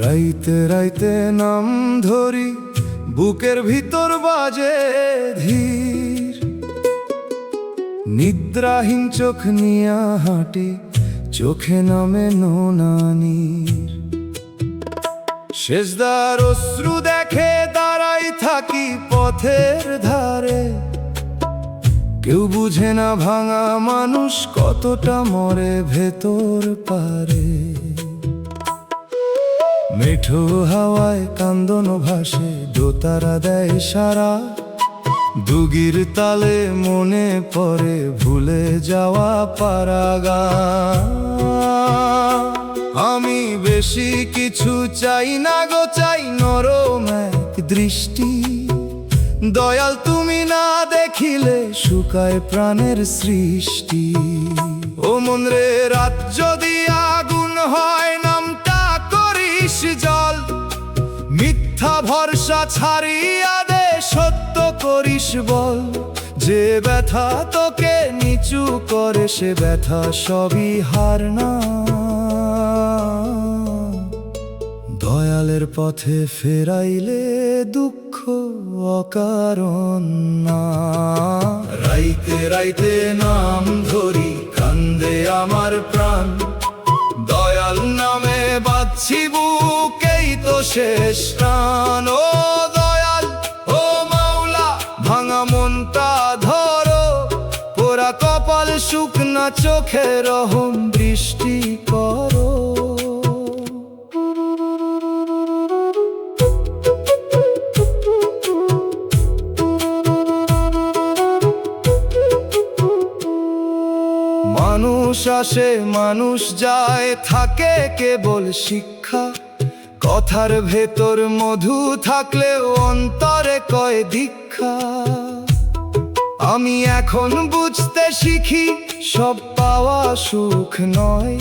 রাইতে রাইতে নাম ধরি, বুকের ভিতর বাজে ধীর। নিদ্রাহীন চোখ নিয়া হাঁটি, চোখে নামে নোনানির। সেজদার অশ্রু দেখে দাঁড়াই থাকি পথের ধারে। কেউ বুঝে না ভাঙা মানুষ কতটা মরে ভেতর পারে। মেঠো হাওয়ায় কান্দন ভাসে, দোতারা দেয় সারা। দুগির তালে মনে পড়ে ভুলে যাওয়া পারাগান। আমি বেশি কিছু চাই না গো, চাই নরম এক দৃষ্টি। দয়াল তুমি না দেখিলে শুকায় প্রাণের সৃষ্টি। ও মন রে, রাত যদি আগুন হয় নামটা করিস জল। মিথ্যা ভরসা ছাড়িয়া দে, সত্য করিস বল। যে ব্যথা তোকে নিচু করে সে ব্যথা সবই হার না। দয়ালের পথে ফেরাইলে দুঃখ অকারণ না। রাইতে রাইতে নাম ধরি, কান্দে আমার প্রাণ। দয়াল নামে বাঁধছি বুকেই তো শেষ প্রাণ। ও দয়াল, ও মাওলা, ভাঙা মনটা ধরো। পোড়া কপাল, শুকনা চোখে রহম বৃষ্টি করো। মানুষ আসে মানুষ যায়, থাকে কেবল শিক্ষা। কথার ভেতর মধু থাকলেও অন্তরে কয় দীক্ষা। আমি এখন বুঝতে শিখি, সব পাওয়া সুখ নয়।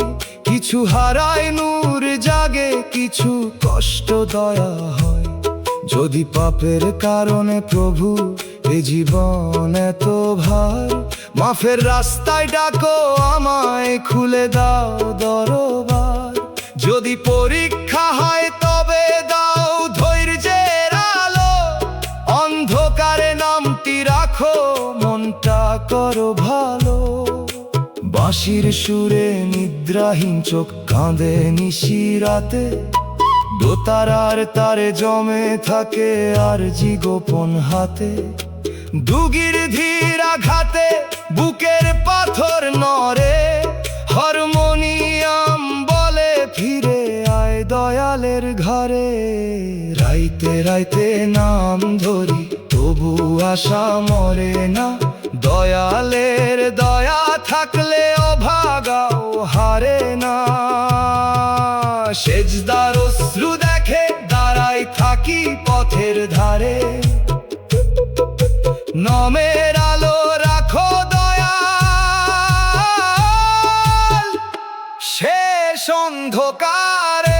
কিছু হারায় নূর জাগে, কিছু কষ্ট দয়া হয়। যদি পাপের কারণে প্রভু এ জীবন এত ভার, মাফের রাস্তায় ডাকো আমায়, খুলে দাও দরবার। যদি পরীক্ষা হয় তবে দাও ধৈর্যের আলো। অন্ধকারে নামটি রাখো, মনটা করো ভালো। বাঁশির সুরে নিদ্রাহীন চোখ কাঁদে নিশি রাতে। দোতারার তারে জমে থাকে আরজি গোপন হাতে। দুগির ধীর আঘাতে বুকের পাথর নড়ে। হারমোনিয়াম বলে ফিরে আয় দয়ালের ঘরে। রাইতে রাইতে নাম ধরি, তবু আশা মরে না। দয়ালের দয়া থাকলে অভাগাও হারে না। সেজদার অশ্রু দেখে দাঁড়াই থাকি পথের ধারে। নামের আলো রাখো দয়াল, শেষ অন্ধকারে।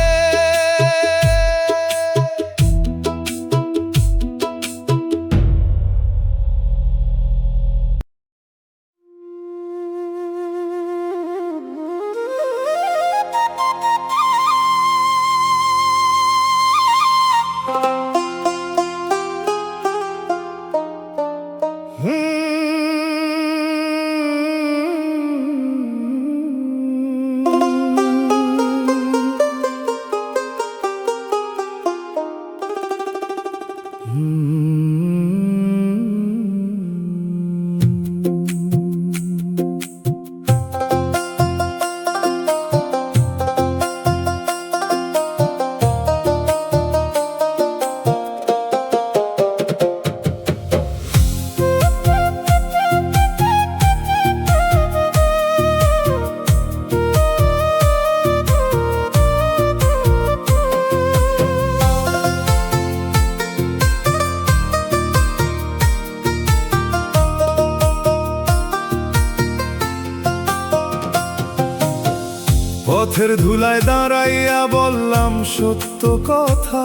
পথের ধুলায় দাঁড়াইয়া বললাম সত্য কথা,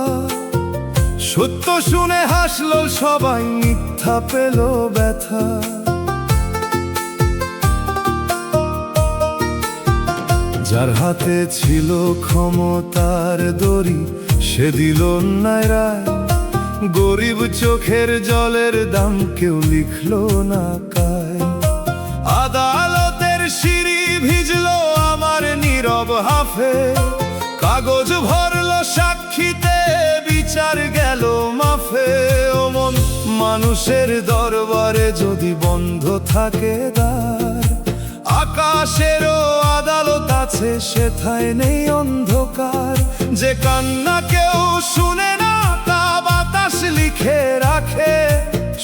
সত্য শুনে হাসলো সবাই, মিথ্যা পেল ব্যথা। যার হাতে ছিল ক্ষমতার দড়ি, সে দিল অন্যায় রায়। গরিব চোখের জলের দাম কেউ লিখলো না কায়। আদালতের সিঁড়ি ভিজলো আমার নীরব হাফে, কাগজ ভরলো সাক্ষীতে, বিচার গেল মাফে। ও মন, মানুষের দরবারে যদি বন্ধ থাকে দ্বার, আকাশেরও আদালত আছে, সেথায় নেই অন্ধকার। যে কান্না কেউ শুনে না, তা বাতাস লিখে রাখে।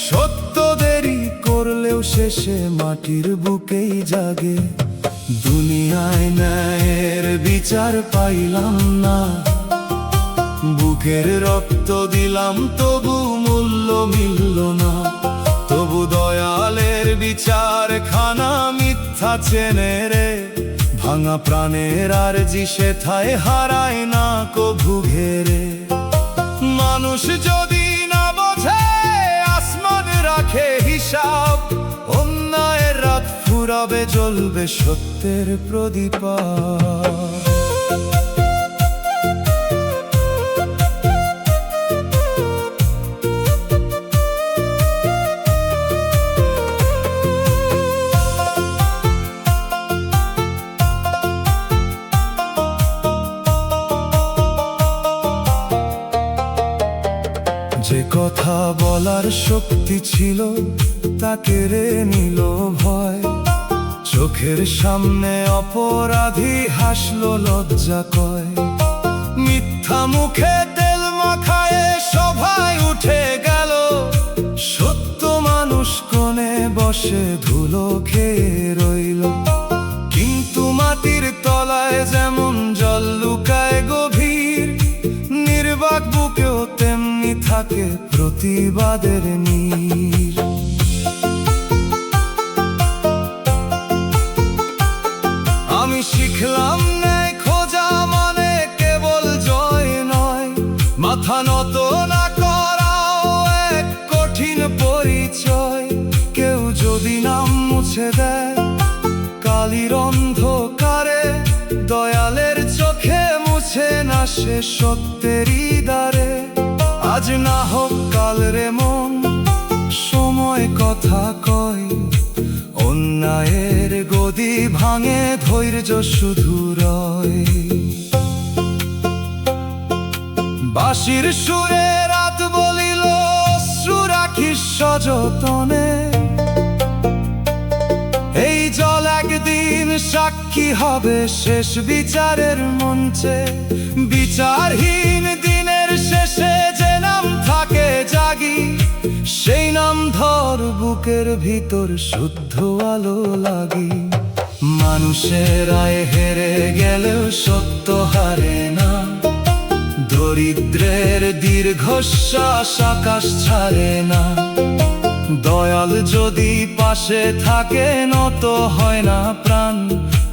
সত্য দেরি করলেও শেষে মাটির বুকেই জাগে। দুনিয়ায় ন্যায়ের বিচার পাইলাম না, বুকের রক্ত দিলাম তবু মূল্য মিলল না। তবু দয়ালের বিচার খানা মিথ্যা চেনে রে। ভাঙা প্রাণের আরজি সেথায় হারায় না কভু ঘেরে। মানুষ যদি না বোঝে আসমান রাখে হিসাব, অন্যায়ের রাত ফুরাবে জ্বলবে সত্যের প্রদীপা। যে কথা বলার শক্তি ছিল, তাকে রে নিল ভয়। চোখের সামনে অপরাধী হাসলো লজ্জা কয়। মিথ্যা মুখে তেল মাখায় সভায় উঠে গেল। সত্য মানুষ কোণে বসে ধুলো খেয়ে রইল। কিন্তু মাটির তলায় যেমন জল লুকায় গভীর, নির্বাক বুকেও তেমনি থাকে প্রতিবাদের নীর। আমি শিখলাম ন্যায় খোঁজা মানে কেবল জয় নয়, মাথা নত না করাও এক কঠিন পরিচয়। কেউ যদি নাম মুছে দেয় কালির অন্ধকারে, দয়ালের চোখে মুছে না সে সত্যেরই দ্বারে। আজ না হোক কাল রে মন, সময় কথা কয়। অন্যায়ের গদি ভাঙে, ধৈর্য শুধু রয়। বাঁশির সুরে রাত বলিল অশ্রু রাখিস সযতনে। এই জল একদিন সাক্ষী হবে শেষ বিচারের মঞ্চে। বিচারহীন দিনের শেষে যে নাম থাকে জাগি, সেই নাম ধর বুকের ভিতর শুদ্ধ আলো লাগি। মানুষের আয় হেরে গেলেও সত্য হারে না, দরিদ্রের দীর্ঘশ্বাস আকাশ ছাড়ে না। দয়াল যদি পাশে থাকে নত হয় না প্রাণ,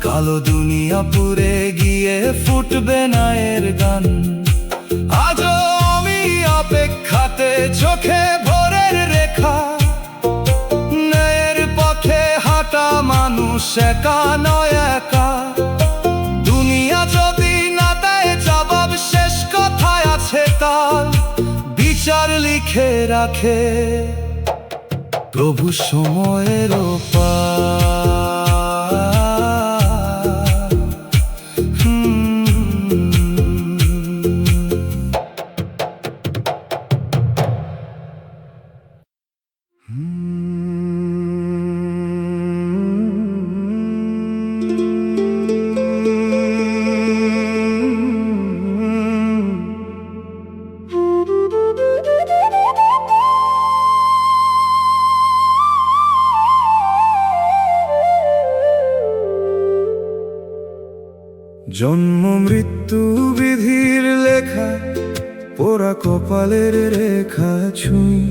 কালো দুনিয়া পুড়ে গিয়ে ফুটবে না এর গান। আজও আমি অপেক্ষাতে, চোখে ভোরের রেখা। ন্যায়ের পথে হাঁটা মানুষ একা নয় একা। দুনিয়া যদি না দেয় জবাব, শেষ কথায় আছে তার। বিচার লিখে রাখে প্রভু সময়ের পার। জন্ম মৃত্যু বিধির লেখা, পোড়া কপালের রেখা ছুঁই।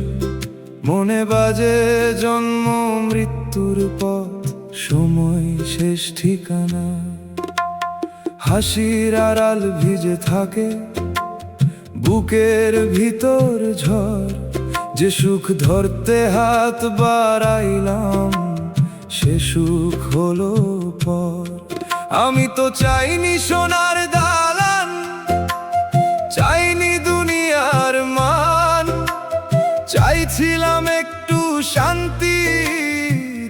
মনে বাজে জন্ম মৃত্যুর পথ, সময় শেষ ঠিকানা। হাসির আড়াল ভিজে থাকে বুকের ভিতর ঝড়। যে সুখ ধরতে হাত বাড়াইলাম সে সুখ হলো পর। আমি তো চাইনি সোনার দালান, চাইনি দুনিয়ার মান, চাইছিলাম একটু শান্তি,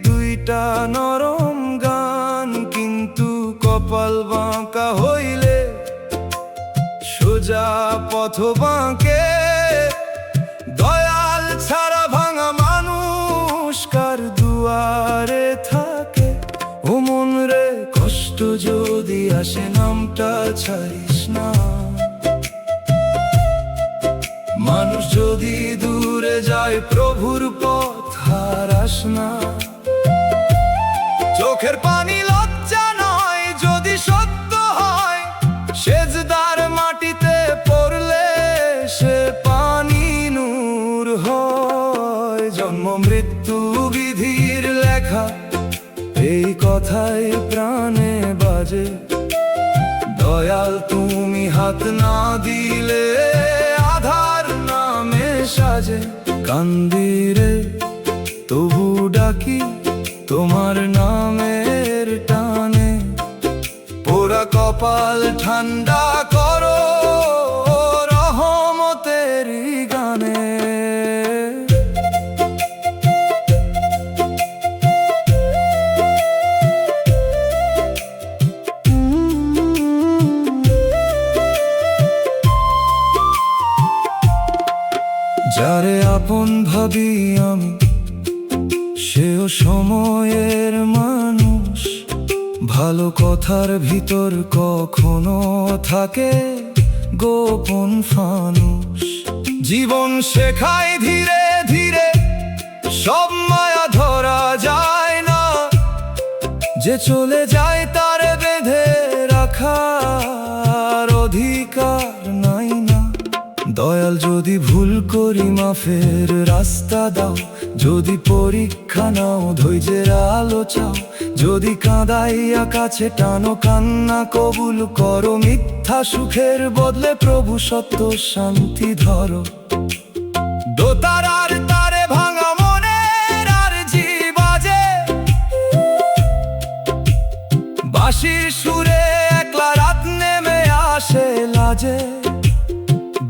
দুইটা নরম গান। কিন্তু কপাল বাঁকা হইলে সোজা পথ বাঁকে, দয়াল ছাড়া ভাঙা মানুষ কার দুয়ারে থাকে। ও মন রে, কষ্ট যদি আসে নামটা ছাড়িস না, মানুষ যদি দূরে যায় প্রভুর পথ হারাস না। চোখের পানি লজ্জা নয় যদি সত্য হয়, সেজদার মাটিতে পড়লে সে পানি নূর হয়। জন্ম মৃত্যু বিধির লেখা, এই কথাই প্রাণে বাজে। দয়াল তুমি হাত না দিলে আধার নামে সাজে। কান্দিরে তবু ডাকি তোমার নামের টানে, পোড়া কপাল ঠান্ডা করো রহমতের গানে। যারে আপন ভাবি আমি সেও সময়ের মানুষ। ভালো কথার ভিতর কখনো থাকে গোপন ফানুষ। জীবন শেখায় ধীরে ধীরে সব মায়া ধরা যায় না, যে চলে যায় তার বেঁধে রাখার অধিকার নাই না। দয়াল যদি ভুল করি মাফের রাস্তা দাও, যদি পরীক্ষা নাও ধৈর্যের আলো চাও, যদি কাঁদাইয়া কাছে টানো কান্না কবুল করো। মিথ্যা সুখের বদলে প্রভু সত্য শান্তি ধরো। দোতারার তারে ভাঙা মনের আরজি বাজে, বাঁশির সুরে একলা রাত নেমে আসে লাজে।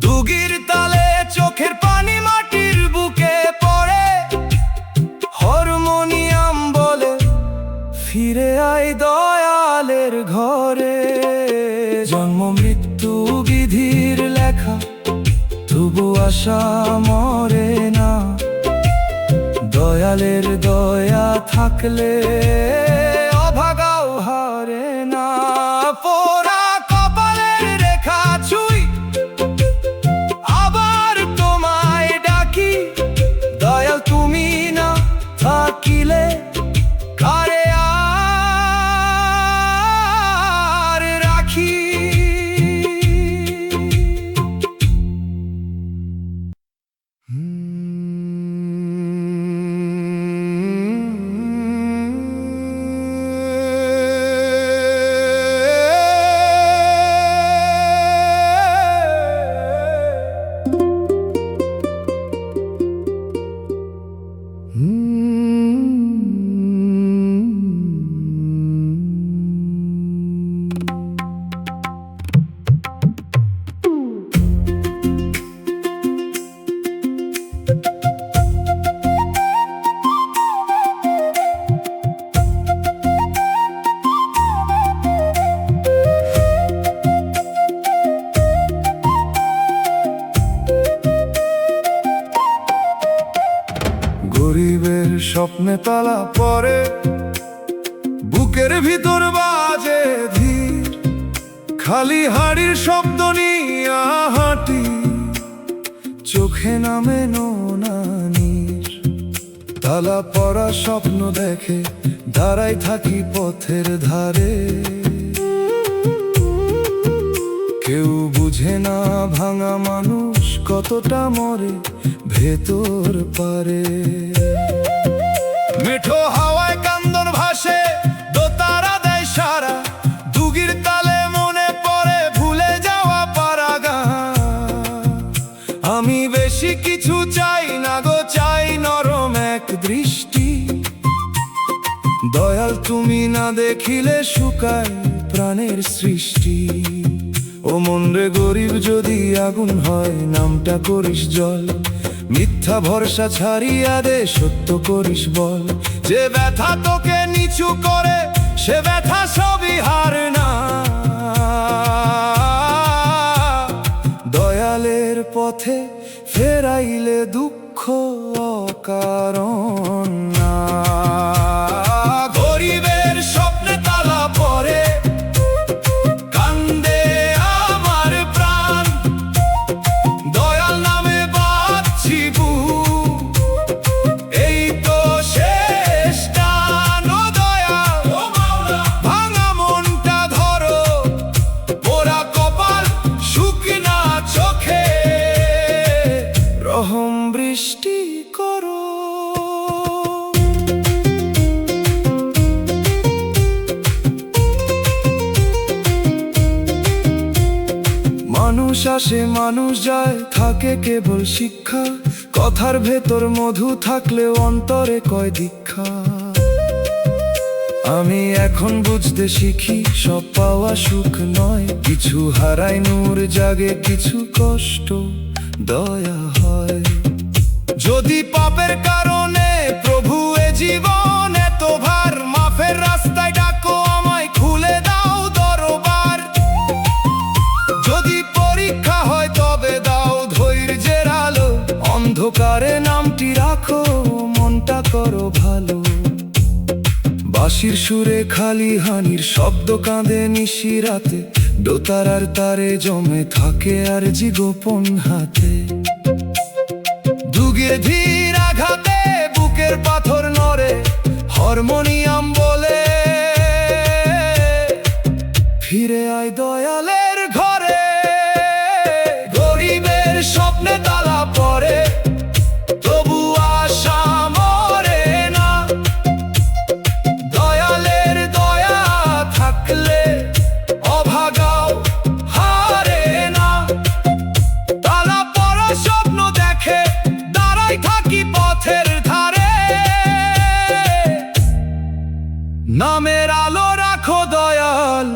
দুগির তালে চোখের পানি মাটির বুকে পড়ে, হারমোনিয়াম বলে ফিরে আয় দয়ালের ঘরে। জন্ম মৃত্যু বিধির লেখা, তবু আশা মরে না। দয়ালের দয়া থাকলে অভাগাও হারে না। পোড়া কপালের রেখা ছুঁই আবার তোমায় ডাকি, দয়াল তুমি না থাকিলে কারে আর রাখি। গরিবের স্বপ্নে তালা পরে, বুকের ভিতর বাজে ধীর। খালি হাড়ির শব্দ নিয়া হাঁটি, চোখে নামে নোনা নীর। তালা পরা স্বপ্ন দেখে দাঁড়াই থাকি পথের ধারে। কেউ বুঝে না ভাঙা মানুষ কতটা মরে ভেতর পারে। মিঠো হাওয়ায় কান্দন ভাসে, দোতারা দেয় সারা, দুগির তালে মনে তুমি না দেখিলে শুকায় প্রাণের সৃষ্টি। ও মন রে গরিব, যদি আগুন হয় নামটা করিস জল। মিথ্যা ভরসা ছাড়িয়া দে, সত্য করিস বল। যে ব্যথা তোকে নিচু করে সে ব্যথা সবই হার না। দয়ালের পথে ফেরাইলে দুঃখ অকারণ না। গরিবের স্বপ্নে তালা পড়ে, কান্দে আমার প্রাণ। দয়াল নামে বাঁধছি বুক, এই তো শেষ টান। ও দয়াল, ভাঙা মনটা ধরো, পোড়া কপাল, শুকনা চোখে রহম বৃষ্টি করো। মানুষ আসে মানুষ যায়, থাকে কেবল শিক্ষা। কথার ভেতর মধু থাকলেও অন্তরে কয় দীক্ষা। আমি এখন বুঝতে শিখি, সব পাওয়া সুখ নয়। কিছু হারায় নূর জাগে, কিছু কষ্ট দয়া হয়। যদি পাপের কারণে প্রভু এ জীবন এত ভার, মাফের রাস্তায় ডাকো আমায়, খুলে দাও দরবার। যদি পরীক্ষা হয় তবে দাও ধৈর্যের আলো, অন্ধকারে নামটি রাখো, মনটা করো ভালো। বাঁশির সুরে খালি হানির শব্দ কাঁদে নিশি রাতে, দোতারার তারে জমে থাকে আর জি গোপন হাতে। দুগে ধীর আঘাতে বুকের পাথর নড়ে, হারমোনিয়াম বলে ফিরে আয় দয়ালের ঘরে। গরিবের স্বপ্নে তালা পড়ে, তবু আশা মরে না। দয়ালের দয়া থাকলে অভাগাও হারে না। তালা পড়া স্বপ্ন দেখে দাঁড়াই থাকি পথের ধারে। নামের আলো রাখো দয়াল,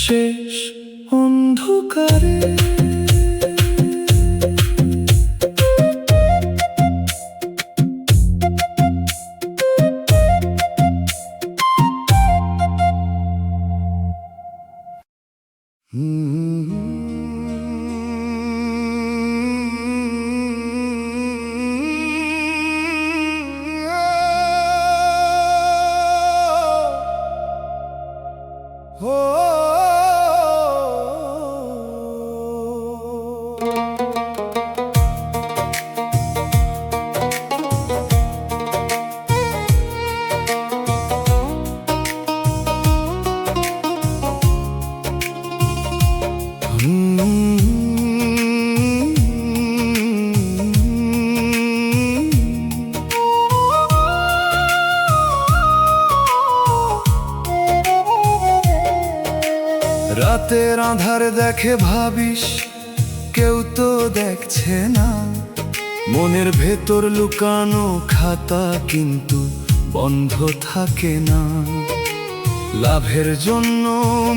শেষ অন্ধকারে। রাতের আঁধার দেখে ভাবিস কেউ তো দেখছে না। মনের ভেতর লুকানো খাতা কিন্তু বন্ধ থাকে না। লাভের জন্য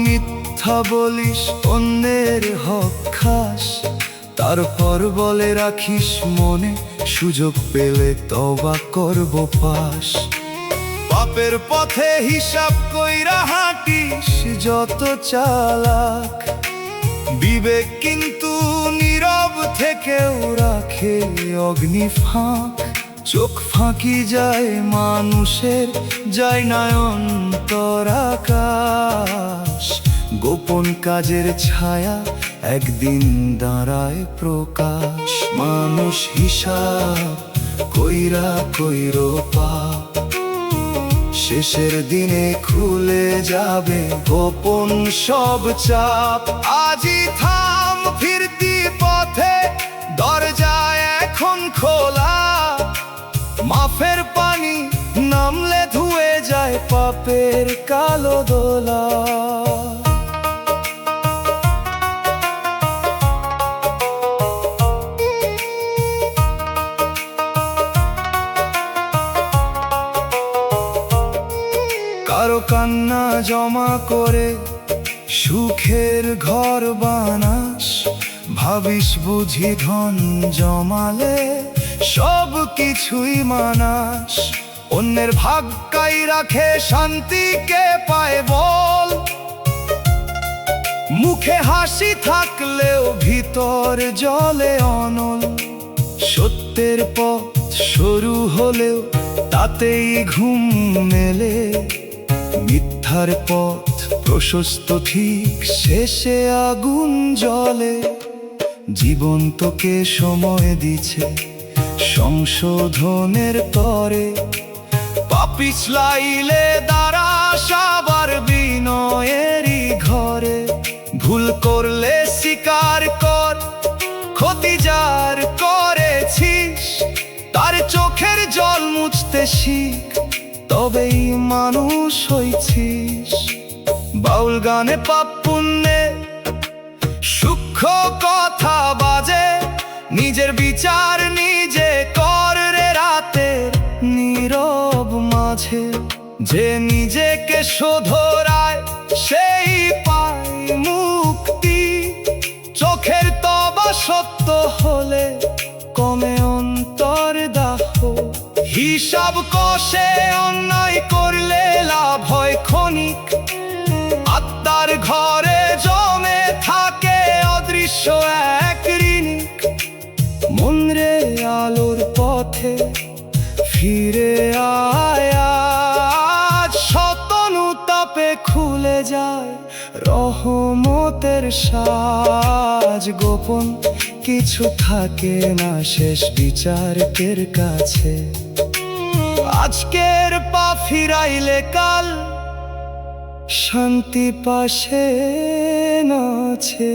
মিথ্যা বলিস, অন্যের হক খাস, তারপর বলে রাখিস মনে সুযোগ পেলে তওবা করব পাশ। পাপের পথে হিসাব কইরা হাঁটিস যত চালাক, বিবেক কিন্তু নীরব থেকেও রাখে অগ্নি ফাঁক। চোখ ফাঁকি যায় মানুষের, যায় না অন্তর আকাশ। গোপন কাজের ছায়া একদিন দাঁড়ায় প্রকাশ। মানুষ হিসাব কইরা কইরো পাপ, শেষের দিনে খুলে যাবে গোপন সব চাপ। আজই থাম ফিরতি পথে, দরজা এখন খোলা। মাফের পানি নামলে ধুয়ে যায় পাপের কালো দোলা। কান্না জমা করে সুখের ঘর বানাস। ভাবিস বুঝি ধন জমালে সব কিছুই মানাস। অন্যের ভাগ্যাই রাখে শান্তিকে পায় বল। মুখে হাসি থাকলেও ভিতর জলে অনল। সত্যের পথ সরু হলেও তাতেই ঘুম মেলে। মিথ্যার পথ প্রশস্ত ঠিক শেষে আগুন জ্বলে। জীবন তোকে সময় দিছে সংশোধনের তরে। পাপিছলাইলে দাঁড়াস আবার বিনয়েরই ঘরে। ভুল করলে স্বীকার কর, ক্ষতি যার করেছিস তার চোখের জল মুছতে শিখ, তবেই মানুষ হইছিস। বাউল গানে পাপ পুণ্যে সূক্ষ্ম কথা বাজে। নিজের বিচার নিজে কর রে রাতের নীরব মাঝে। যে নিজেকে শোধরায় সেই পায় মুক্তি। চোখের তবা সত্য হলে কমে অন্তর দাহ। হিসাব কষে অন্যায় করলে লাভ হয় ক্ষণিক। আত্মার ঘরে জমে থাকে অদৃশ্য এক ঋণিক। মন রে আলোর পথে ফিরে আয় আজ। শতনুতাপে খুলে যায় রহমতের সাজ। গোপন কিছু থাকে না শেষ বিচারকের কাছে। আজকের পা ফিরাইলে কাল শান্তি পাশে আছে।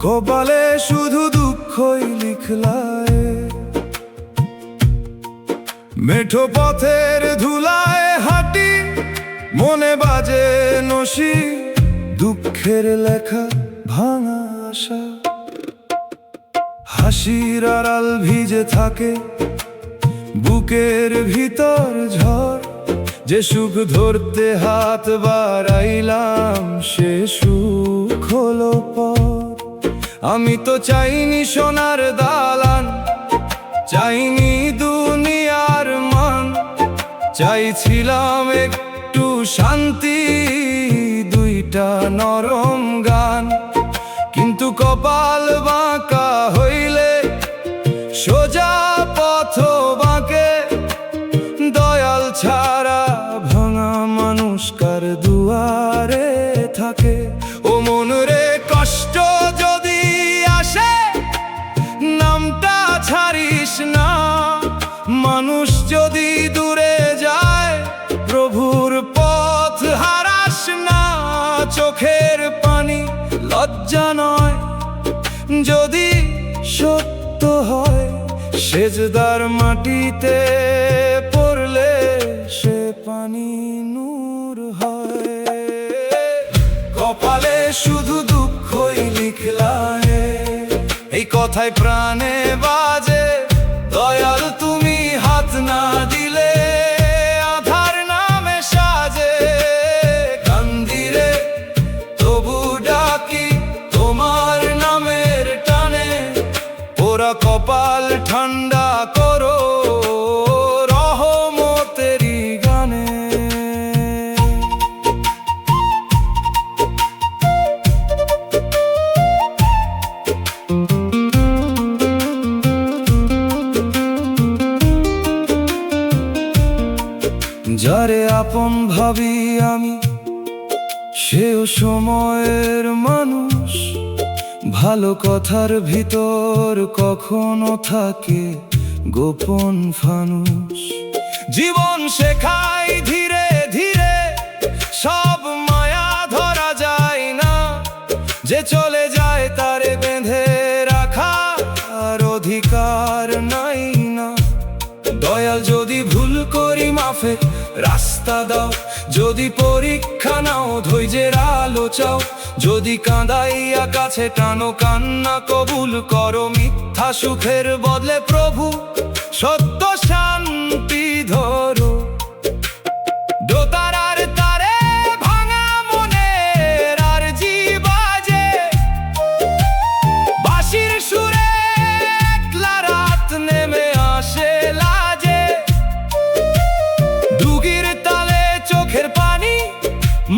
কপালে শুধু দুঃখই লিখলায়। মেঠো পথের ধুলায় হাঁটি মনে বাজে নসি। দুঃখের লেখা ভাঙা আশা। হাসির আড়াল ভিজে থাকে বুকের ভিতর ঝড়। যে সুখ ধরতে হাত বাড়াইলাম সে সুখ হলো পর। আমি তো চাইনি সোনার দালান, চাইনি দুনিয়ার মান। চাইছিলাম একটু শান্তি, দুইটা নরম গান। কিন্তু কপাল বাঁকা হইলে সোজা পথ বাঁকে। দয়াল ছাড়া ভাঙা মানুষ কার দুয়ারে থাকে। ও মন রে কষ্ট যদি আসে নামটা ছাড়িস না। মানুষ যদি দূরে যায় প্রভুর পথ হারাস না। চোখের পানি লজ্জা নয় যদি সত্য হয়। সেজদার মাটিতে পড়লে সে পানি নূর হয়। কপালে শুধু দুঃখই লিখলায় এই কথায় প্রাণে বাজে। দয়াল তুমি হাত না দিলে আধার নামে সাজে। কান্দিরে তবু ডাকি তোমার নামের টানে। ওরা কপাল ঠান্ডা করো রহমতেরই গানে। যারে আপন ভাবি আমি সেও সময়ের মানুষ, ভালো কথার ভিতর কখনো থাকে গোপন ফানুষ। জীবন শেখায় ধীরে ধীরে, সব মায়া ধরা যায় না, যে চলে যায় তারে বেঁধে রাখার অধিকার নাই না। দয়াল যদি ভুল করি মাফের রাস্তা দাও, যদি পরীক্ষা নাও ধৈর্যের আলো চাও, যদি কাঁদাইয়া কাছে টানো কান্না কবুল করো, মিথ্যা সুখের বদলে প্রভু সত্য শান্তি ধরো। দোতারার তারে ভাঙা মনের আরজি বাজে, বাঁশির সুরে একলা রাত নেমে আসে লাজে, দুগির তালে চোখের পানি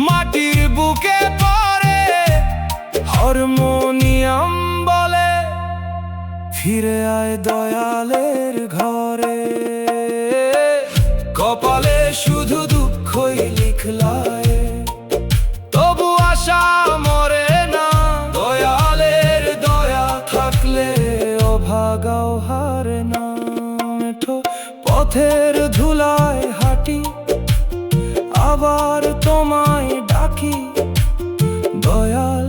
মাটির বুকে পড়ে, হারমোনিয়াম বলে ফিরে আয় দয়ালের ঘরে। কপালে শুধু দুঃখই লিখলায়, তবু আশা মরে না, দয়ালের দয়া থাকলে অভাগাও হারে না। মেঠো পথের ধুলায় হাঁটি, আবার তোমায় ডাকি, দয়াল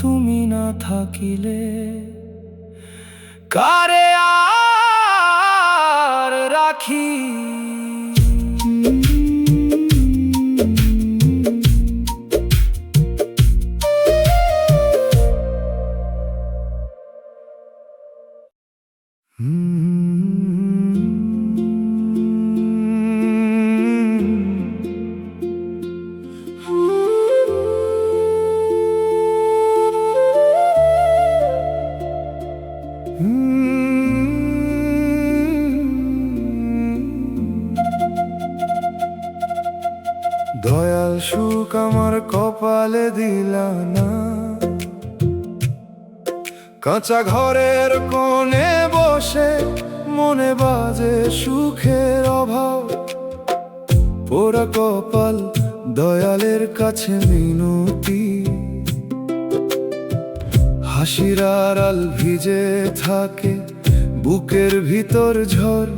তুমি না থাকিলে কারে আর রাখি। দয়াল সুখ আমার কপালে দিলা না, কাঁচা ঘরের কোণে বসে মনে বাজে সুখের অভাব। পোড়া কপাল দয়ালের কাছে মিনতি, হাসির আড়াল ভিজে থাকে বুকের ভিতর ঝড়,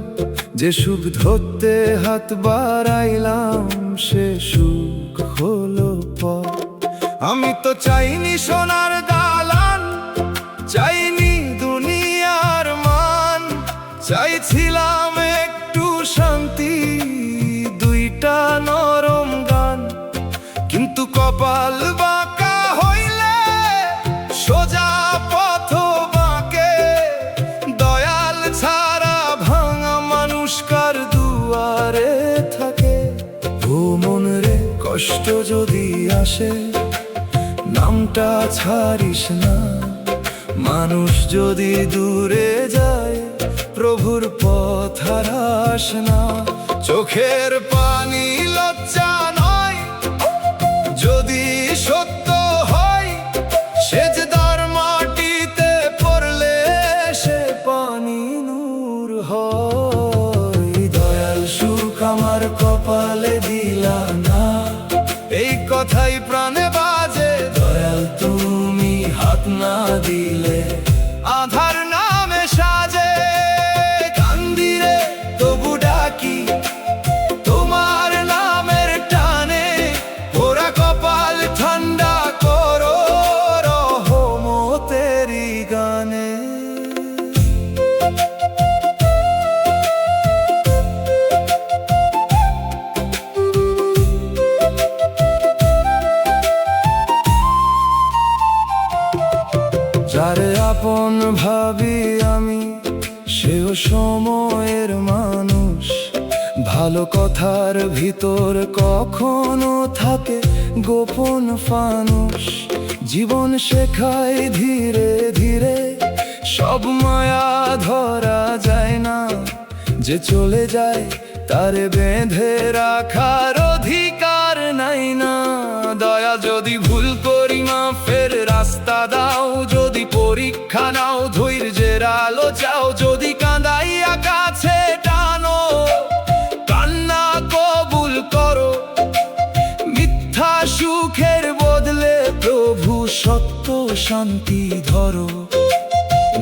যে সুখ ধরতে হাত বাড়াইলাম সে সুখ হলো পর। আমি তো চাইনি সোনার দালান, চাইনি দুনিয়ার মান, চাইছিলাম একটু শান্তি, দুইটা নরম গান। কিন্তু কপাল বাঁকা হইলে সোজা পথ বাঁকে, দয়াল ছাড়া ভাঙা মানুষ কার দুয়ারে থাকে। ও মন রে কষ্ট যদি আসে নামটা ছাড়িস না, মানুষ যদি দূরে যায় প্রভুর পথ হারাস না। চোখের পানি লজ্জা নয়, যদি সত্য হয় সেজদার মাটিতে পড়লে সে পানি নূর হয়। দয়াল সুখ আমার কপালে দিলা না, এই কথাই প্রাণে বাজে, দয়াল তুমি হাত না দিলে আধার নামে সাজে। কান্দিরে তবু ডাকি তোমার নামের টানে, ওরা কপাল ঠান্ডা করো রহমতেরি গানে। যারে আপন ভাবি আমি সেও সময়ের মানুষ, ভালো কথার ভিতর কখনো থাকে গোপন ফানুষ। জীবন শেখায় ধীরে ধীরে, সব মায়া ধরা যায় না, যে চলে যায় তারে বেঁধে রাখার অধিকার নাই না। দয়া যদি ভুল করি মাফের রাস্তা দাও, যদি পরীক্ষা নাও ধৈর্যের আলো চাও, যদি কাঁদাইয়া কাছে টানো কান্না কবুল করো, মিথ্যা সুখের বদলে প্রভু শান্তি ধরো।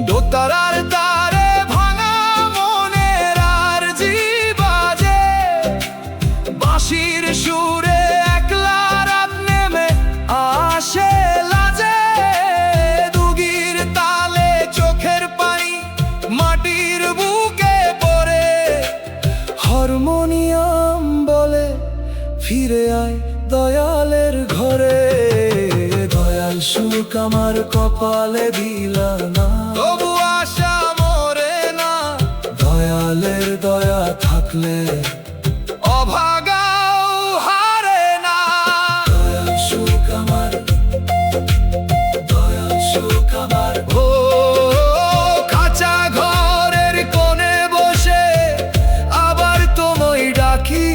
দোতারার তারে ভাঙা মনের আর জি বাজে, বাঁশির সুরে একলা রাত নেমে আসে লাজে। দুগির তালে চোখের পানি মাটির বুকে পড়ে, হারমোনিয়াম বলে ফিরে আয় দয়ালের ঘরে। দয়াল সুখ আমার কপালে দিলা না, তবু আশা মরে না। দয়ালের দয়া থাকলে অভাগাও হারে না। দয়াল সুখ আমার, দয়াল সুখ আমার। ও কাঁচা ঘরের কোণে বসে আবার তোমায় ডাকি,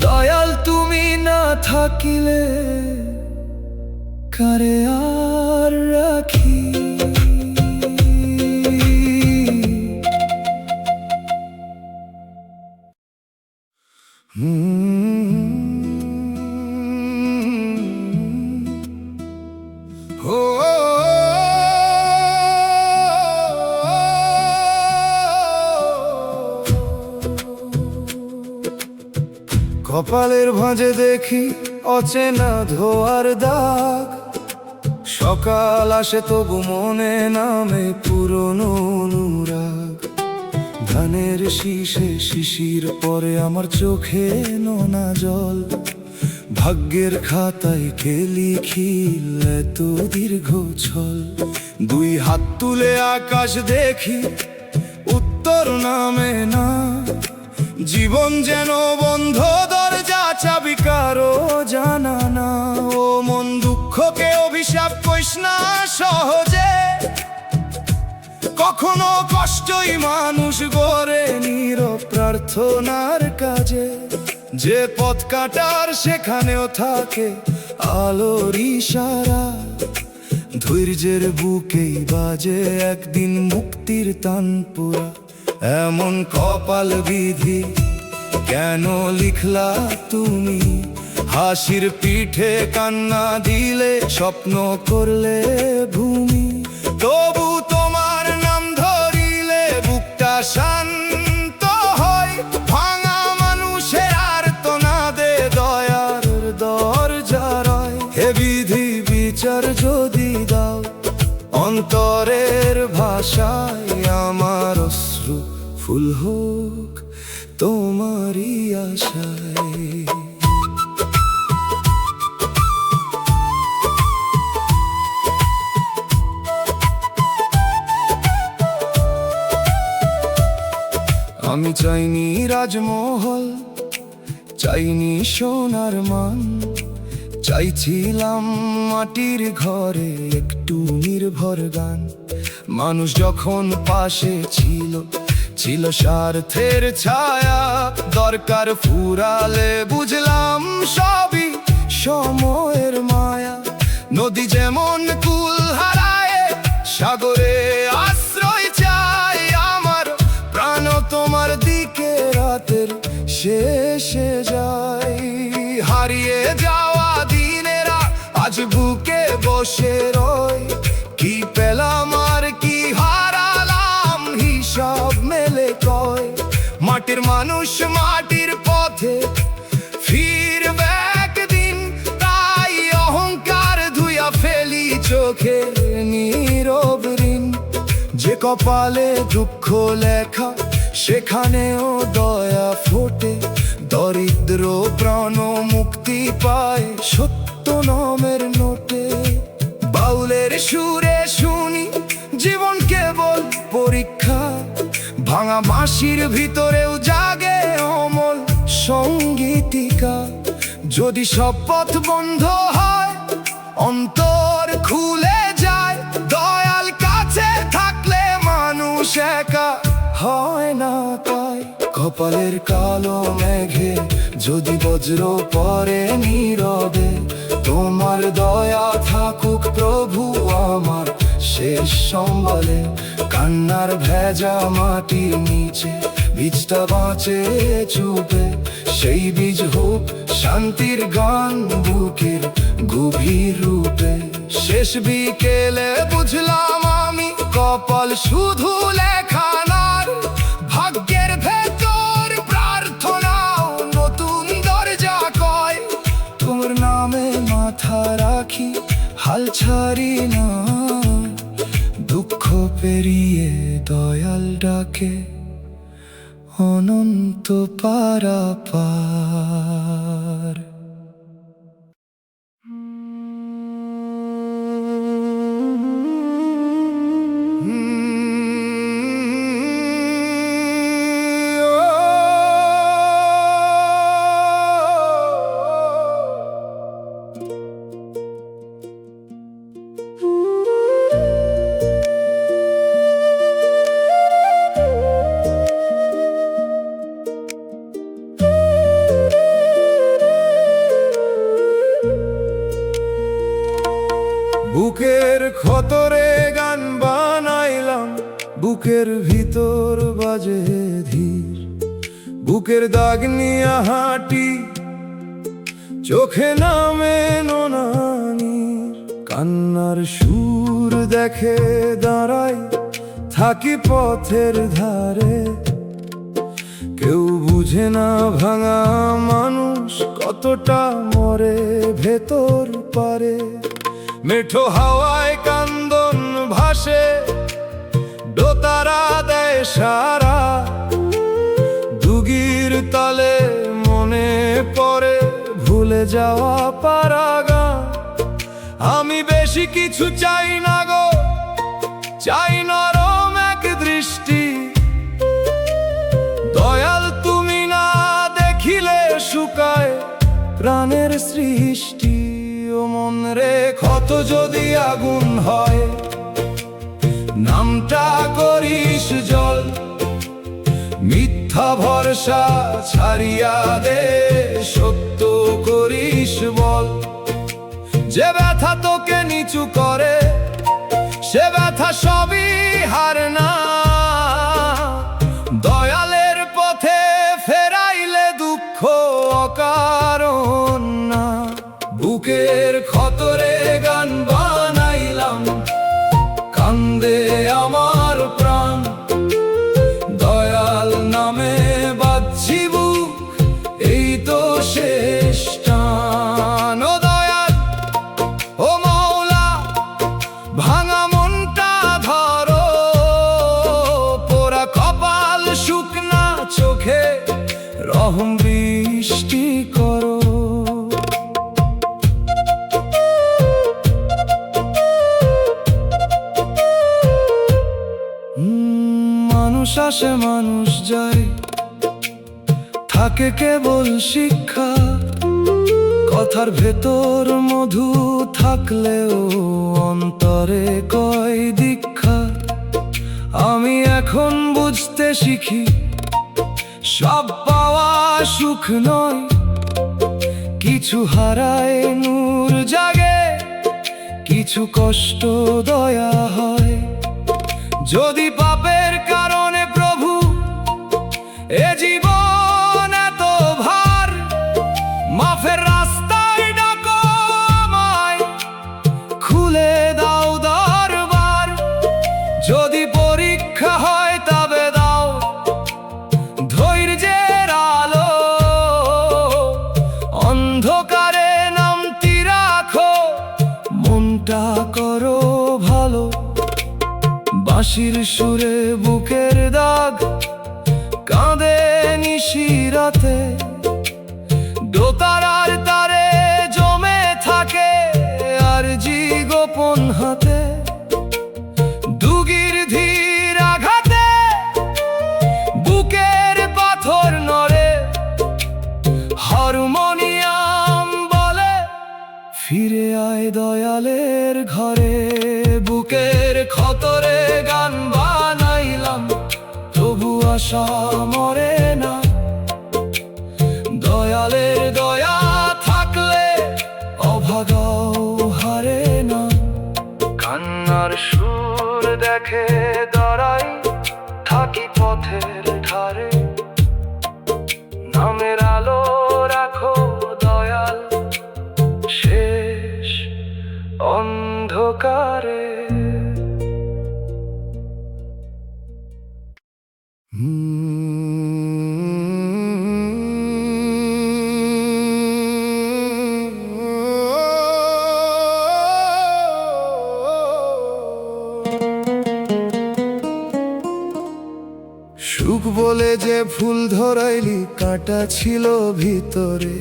দয়াল তুমি না থাকিলে কারে আর রাখি। কপালের ভাঁজে দেখি অচেনা ধোয়ার দাগ, সকাল আসে তবু মনে নামে পুরনো অনুরাগ। ধানের শীষে শিশির পরে আমার চোখে নোনা জল, ভাগ্যের খাতায় কে লিখিল এত দীর্ঘ ছল। দুই হাত তুলে আকাশ দেখি, উত্তর নামে না। জীবন যেন বন্ধ দরজা, চাবি কারো জানা না। ও মন দুঃখকে অভিশাপ কইস না সহজে, কখনো কষ্টই মানুষ গড়ে নীরব প্রার্থনার কাজে। যে পথ কাটার সেখানেও থাকে আলোর ইশারা, ধৈর্যের বুকেই বাজে একদিন মুক্তির তানপুরা। এমন কপাল বিধি কেন লিখলা তুমি, হাসির পিঠে কান্না দিলে স্বপ্ন করলে ভূমি। তবু তোমার নাম ধরিলে বুকটা শান্ত হয়, ভাঙা মানুষের আর তো না দে দয়ার দরজা রয়। হে বিধি বিচার যদি দাও, অন্তরের ভাষায় আমার অশ্রু ফুল হোক তোমারই আশায়। আমি চাইনি রাজমহল, চাইনি সোনার মান, চাইছিলাম মাটির ঘরে একটু নির্ভর গান। মানুষ যখন পাশে ছিল, ছিল স্বার্থের ছায়া। দরকার ফুরালে বুঝলাম সবই সময়ের মায়া। নদী যেমন কুল হারায়, সাগরে আশ্রয় চাই। আমার প্রাণ তোমার দিকে রাতের শেষে যায়। হারিয়ে যাওয়া দিনেরা আজ বুকে বসে রয়। কি পেলাম আর কি হারালাম, হিসাব মেলে কয়। মাটির মানুষ মাটির পথে ফিরবে একদিন, তাই অহংকার ধুইয়া ফেলি চোখে নীরব ঋণ। যে কপালে দুঃখ লেখা সেখানেও দয়া ফোটে, দরিদ্র প্রাণ মুক্তি পায় সত্য নামের নোটে। বাউলের সুরে শুনি জীবন কেবল পরীক্ষা, ভাঙা বাঁশির ভিতরেও জাগে অমল সঙ্গীতিকা। যদি সব পথ বন্ধ হয়, অন্তর খুলে যায়। দয়াল কাছে থাকলে মানুষ একা হয় না তাই। কপালের কালো মেঘে যদি বজ্র পড়ে নীরবে, তোমার দয়া থাকুক প্রভু আমার শেষ সম্বলে। কান্নার ভেজা মাটির নিচে বীজটা বাঁচে চুপে, সেই বীজ হোক শান্তির গান বুকের গভীর রূপে। শেষ বিকেলে বুঝলাম আমি কপাল শুধু লেখানার, ভাগ্যের ভেতর প্রার্থনাও নতুন দরজা কয়। তোমার নামে মাথা রাখি, হাল ছাড়ি না, দুঃখ পেরিয়ে দয়াল ডাকে অনন্ত পারাপার। বুকের খতরে গান বানাইলাম, বুকের ভিতর বাজে ধীর, বুকের দাগ নিয়ে হাঁটি, চোখে নামে নোনানির, কান্নার সুর দেখে দাঁড়াই, থাকি পথের ধারে। কেউ বুঝে না ভাঙা মানুষ কতটা মরে ভেতর পারে। মেঠো হাওয়ায় কান্দন ভাসে, দোতারা দেয় সারা, দুগির তালে মনে পড়ে ভুলে যাওয়া পারাগা। আমি বেশি কিছু চাই না গো, চাই নরম এক দৃষ্টি, দয়াল তুমি না দেখিলে শুকায় প্রাণের সৃষ্টি। ও মন রে ক্ষত যদি আগুন হয়, নামটা করিস জল, মিথ্যা ভরসা ছাড়িয়া দে, সত্য করিস বল। যে ব্যথা তোকে নিচু করে, সে ব্যথা সবই হার না, দয়ালের পথে ফেরাইলে দুঃখ অকারণ না। বুকের খতরে গান বানাইলাম, কান্দে আমার প্রাণ, দয়াল নামে বাজছি বুক, এই তো শেষ টান। ও দয়াল, ও মাওলা, ভাঙা মনটা ধরো, পোড়া কপাল শুকনা চোখে রহম বৃষ্টি করো। মানুষ আসে মানুষ যায়, থাকে কেবল শিক্ষা, কথার ভেতর মধু থাকলেও অন্তরে কয় দীক্ষা। আমি এখন বুঝতে শিখি, সব পাওয়া সুখ নয়, কিছু হারায় নূর জাগে, কিছু কষ্ট দয়া হয়। যদি পাপের কারণে প্রভু এ জীবন এত ভার, মাফের রাস্তায় ডাকো আমায়, খুলে দাও দরবার। যদি পরীক্ষা হয় তবে দাও ধৈর্যের আলো, অন্ধকারে নামতি রাখো, মনটা করো ভালো। বাঁশির সুরে বুকের দাগ কাঁদে নিশিরাতে, দোতারার তারে জমে থাকে আরজি গোপন হাতে। দুগির ধীর আঘাতে বুকের পাথর নড়ে, হারমোনিয়াম বলে ফিরে আয় দয়ালের ঘরে। বুকের খতরে গান বানাইলাম, তবু আশা মরে না, দয়ালের দয়া থাকলে অভাগাও হারে না। কান্নার সুর দেখে দাঁড়াই, থাকি পথের ধারে, নামের আলো রাখো দয়াল, শেষ অন্ধ অন্ধকারে। সুখ বলে যে ফুল ধরাইলি, কাঁটা ছিল ভিতরে।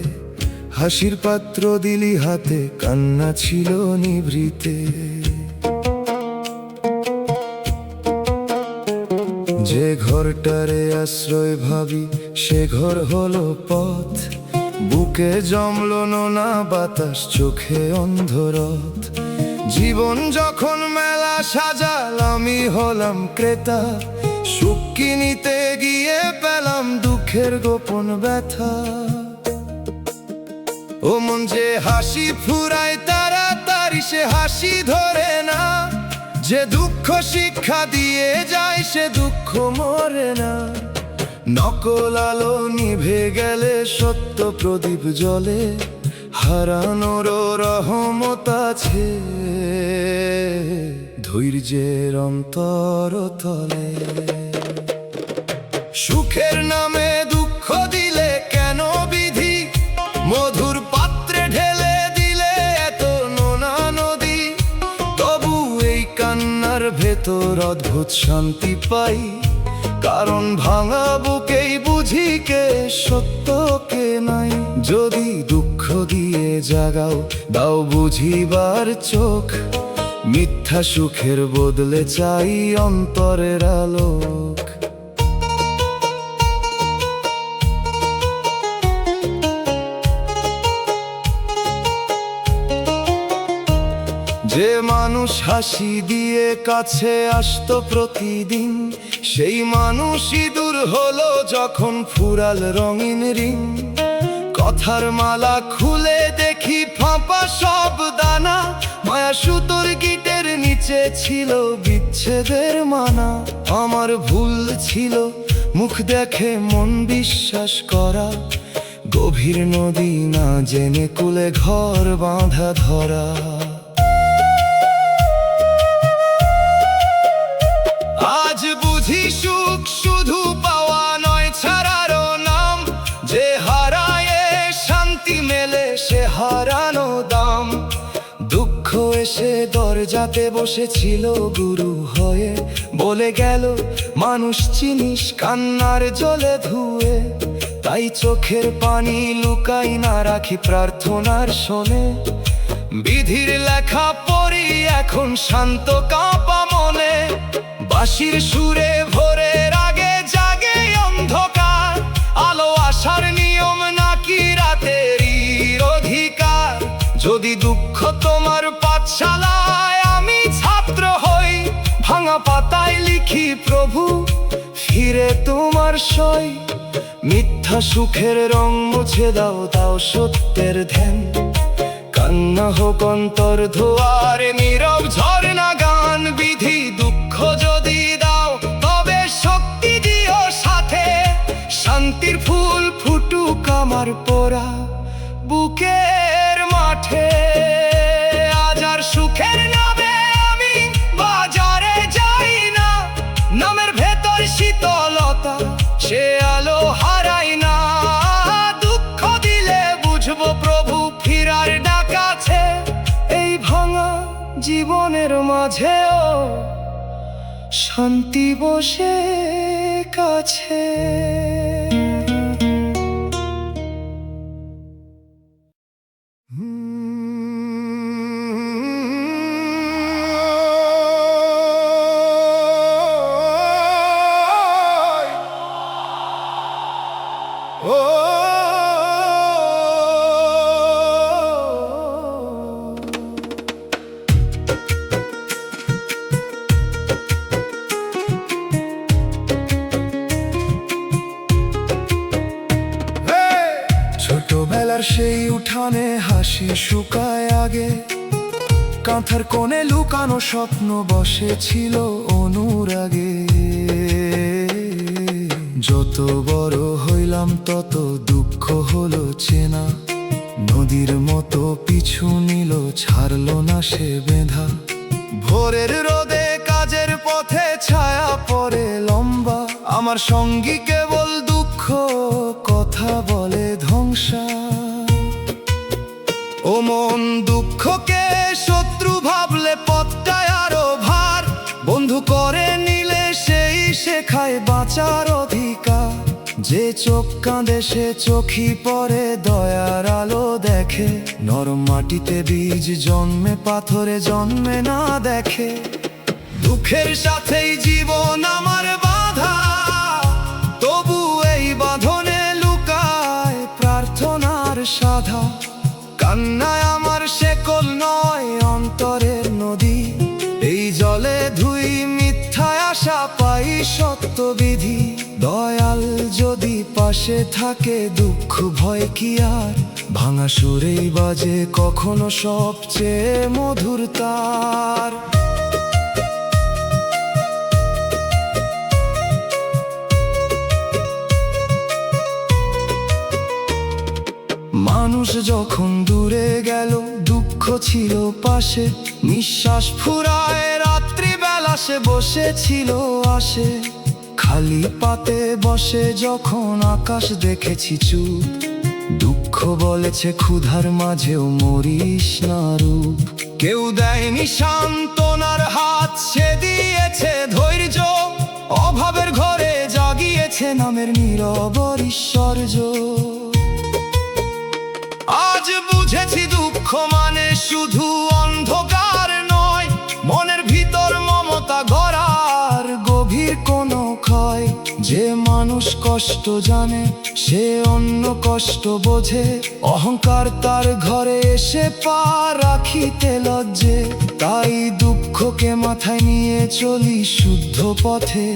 হাসির পাত্র দিলি হাতে, কান্না ছিল নিভৃতে। যে ঘরটারে আশ্রয় ভাবি, সে ঘর হলো পথ। বুকে জমলো নোনা বাতাস, চোখে অন্ধরথ। জীবন যখন মেলা সাজাল, আমি হলাম ক্রেতা। সুখ কিনিতে গিয়ে পেলাম দুঃখের গোপন ব্যথা। ও মন যে হাসি ফুরায় তাড়াতাড়ি, সে হাসি ধরে না। যে দুঃখ শিক্ষা দিয়ে যায়, সে দুঃখ মরে না। নকল আলো নিভে গেলে সত্য প্রদীপ জ্বলে। হারানোর রহমত আছে ধৈর্যের অন্তরতলে। সুখের নামে দুঃখ দিলে কেন বিধি, মধুর পাত্রে ঢেলে দিলে এত নোনা নদী। তবু এই কান্নার ভেতর অদ্ভুত শান্তি পাই, কারণ ভাঙা বুকেই বুঝি কে সত্য কে নাই। যদি দুঃখ দিয়ে জাগাও, দাও বুঝিবার চোখ। মিথ্যা সুখের বদলে চাই অন্তরের আলোক। যে মানুষ হাসি দিয়ে কাছে আসতো প্রতিদিন, সেই মানুষই দূর হলো যখন ফুরাল রঙিন রিং। কথার মালা খুলে দেখি ফাঁপা সব দানা, মায়া সুতোর গিটের নিচে ছিল বিচ্ছেদের মানা। আমার ভুল ছিল মুখ দেখে মন বিশ্বাস করা, গভীর নদী না জেনে কুলে ঘর বাঁধা ধরা। আজ বুঝি সুখ শুধু পাওয়া নয়, ছাড়ারও নাম। যে হারায় শান্তি মেলে, সে হারানো দাম। দুঃখ এসে দরজাতে বসেছিল গুরু হয়ে, বলে গেল মানুষ চিনিস কান্নার জলে ধুয়ে। তাই চোখের পানি লুকাই না, রাখি প্রার্থনার শোনে। বিধির লেখা পড়ি এখন শান্ত কাঁপা মনে। বাঁশির সুরে ভোরের আগে জাগে অন্ধকার, আলো আসার নিয়ম নাকি রাতেরই অধিকার। যদি দুঃখ তোমার পাঠশালায়, আমি ছাত্র হই। ভাঙা পাতায় লিখি প্রভু, ফিরে তোমার সই। মিথ্যা সুখের রং মুছে দাও, দাও সত্যের ধ্যান। কান্না হোক অন্তর ধোয়ারে, নীরব ঝরনা গান। বিধি দুঃখ যদি দাও, তবে শক্তি দিও সাথে। শান্তির ফুল ফুটুক আমার পোড়া বুকের মাঠে। আজ আর সুখের নামে আমি বাজারে যাই না, নামের ভেতর শীতলতা, সে আলো হারাই না। দুঃখ দিলে বুঝবো প্রভু ফিরার ডাক আছে। এই ভাঙা জীবনের মাঝেও শান্তি বসে কাছে। ছোটবেলার সেই উঠানে হাসি শুকায় আগে, কাঁথার কোণে লুকানো স্বপ্ন বসেছিল অনুরাগে। যত বড় হইলাম তত দুঃখ হলো চেনা, নদীর মতো পিছু নিল, ছাড়লো না সে বেঁধা। ভোরের রোদে কাজের পথে ছায়া পড়ে লম্বা, আমার সঙ্গী কেবল দুঃখ, কথা বলে ধ্বংসা। ও মন, দুঃখকে শত্রু ভাবলে পথটায় আরো ভার, বন্ধু করে নিলে সেই শেখায় বাঁচার অধিকার। যে চোখ কাঁদে সে চোখই পরে দয়ার আলো দেখে, নরম মাটিতে বীজ জন্মে, পাথরে জন্মে না দেখে। দুঃখের সাথেই জীবন আমার বাঁধা, তবু এই বাঁধনে লুকায় প্রার্থনার সাধা। কান্নায় আমার শেকল নয়, অন্তরের নদী, এই জলে ধুই মিথ্যায় আশা, পাই সত্য বিধি। দয়াল যদি পাশে থাকে, দুঃখ ভয় কি আর, ভাঙা সুরেই বাজে কখনো সবচেয়ে মধুর তার। মানুষ যখন দূরে গেল, দুঃখ ছিল পাশে, নিঃশ্বাস ফুরায় রাত্রিবেলা সে বসেছিল আসে। খালি পাতে বসে যখন আকাশ দেখেছি চুপ, দুঃখ বলেছে ক্ষুধার মাঝেও মরিস না রূপ। কেউ দেয়নি সান্ত্বনার হাত, সে দিয়েছে ধৈর্য, অভাবের ঘরে জাগিয়েছে নামের নীরব ঐশ্বর্য। আজ বুঝেছি দুঃখ মানে শুধু অন্ধকার নয়, মনের ভিতর মমতা গড়ার গভীর কোনো ক্ষয়। যে মানুষ কষ্ট জানে সে অন্য কষ্ট বোঝে, অহংকার তার ঘরে এসে পা রাখিতে লজ্জে। তাই দুঃখকে মাথায় নিয়ে চলি শুদ্ধ পথে,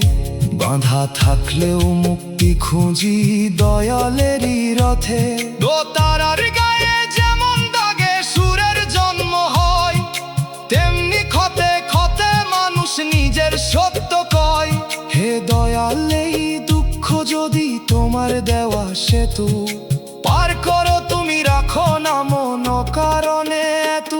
বাঁধা থাকলেও মুক্তি খুঁজি দয়ালেরই রথে। দোতারার গায়ে যেমন দাগে সুরের জন্ম হয়, তেমনি ক্ষতে ক্ষতে মানুষ নিজের সত্য কয়। হে দয়াল, এই দুঃখ যদি তোমার দেওয়া সেতু, পার করো তুমি, রাখো না মন কারণে এত।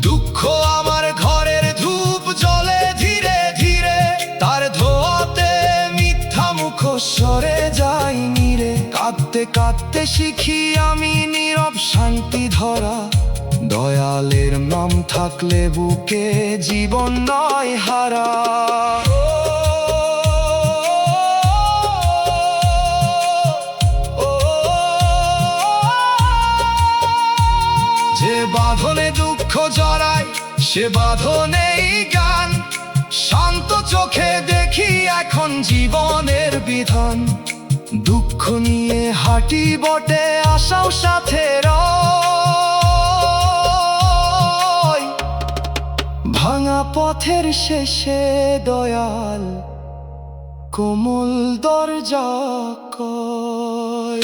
দুঃখ আমার ঘরের ধূপ জ্বলে ধীরে ধীরে, তার ধোয়াতে মিথ্যা মুখোশ সরে যায় নীরে। কাঁদতে কাঁদতে শিখি আমি নীরব শান্তি ধরা, দয়ালের নাম থাকলে বুকে জীবন নয় হারা। যে বাঁধনে দুঃখ জড়ায় সে বাঁধনেই গান, শান্ত চোখে দেখি এখন জীবনের বিধান। দুঃখ নিয়ে হাঁটি বটে, আশাও সাথে রয়, ভাঙা পথের শেষে দয়াল কোমল দরজা কয়।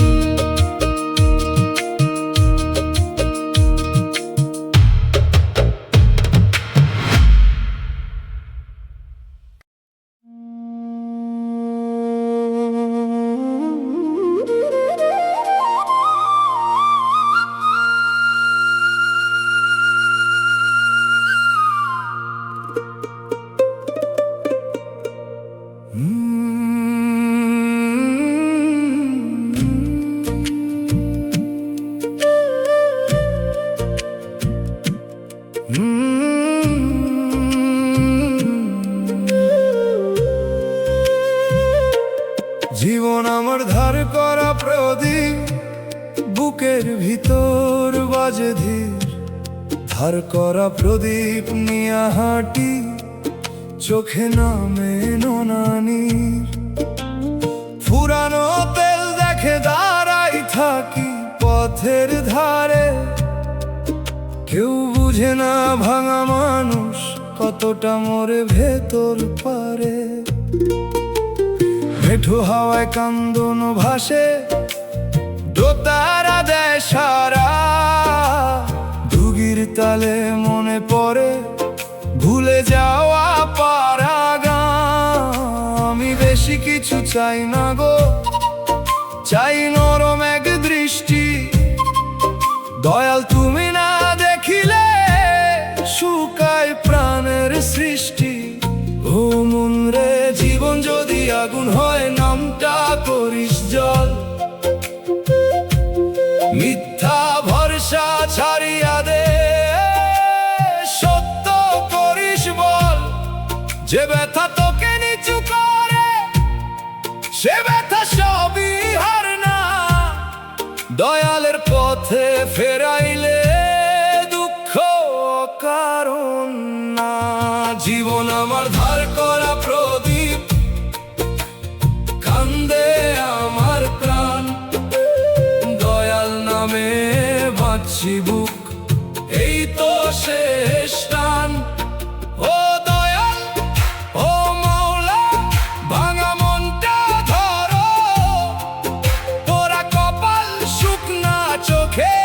জীবন আমার ধার করা প্রদীপ, বুকের ভিতর বাজে ধীর। ধার করা প্রদীপ নিয়া হাঁটি, চোখে নামে নোনানির। ফুরানো তেল দেখে দাঁড়াই থাকি পথের ধারে, কেউ বুঝে না ভাঙা মানুষ কতটা মরে ভেতর পারে। মেঠো হাওয়ায় কান্দন ভাসে, দোতারা দেয় সারা। দুগির তালে মনে পড়ে ভুলে যাওয়া পারা গান। আমি বেশি কিছু চাই না গো, চাই নরম এক দৃষ্টি, বৃষ্টি। ও মন রে, জীবন যদি আগুন হয়, নামটা করিস জল। মিথ্যা ভরসা ছাড়িয়া দে, সত্য করিস বল। যে ব্যথা তোকে নিচু করে, সে ব্যথা সবই হার না। দয়ালের পথে ফেরাইলে দুঃখ কারণ না। জীবন আমার ধার করা প্রদীপ, কান্দে আমার প্রাণ। দয়াল নামে বাঁচি বুক, এই তো শেষ টান। ও দয়াল, ও মাওলা, ভাঙা মনটা ধরো। তোরা কপাল শুকনা চোখে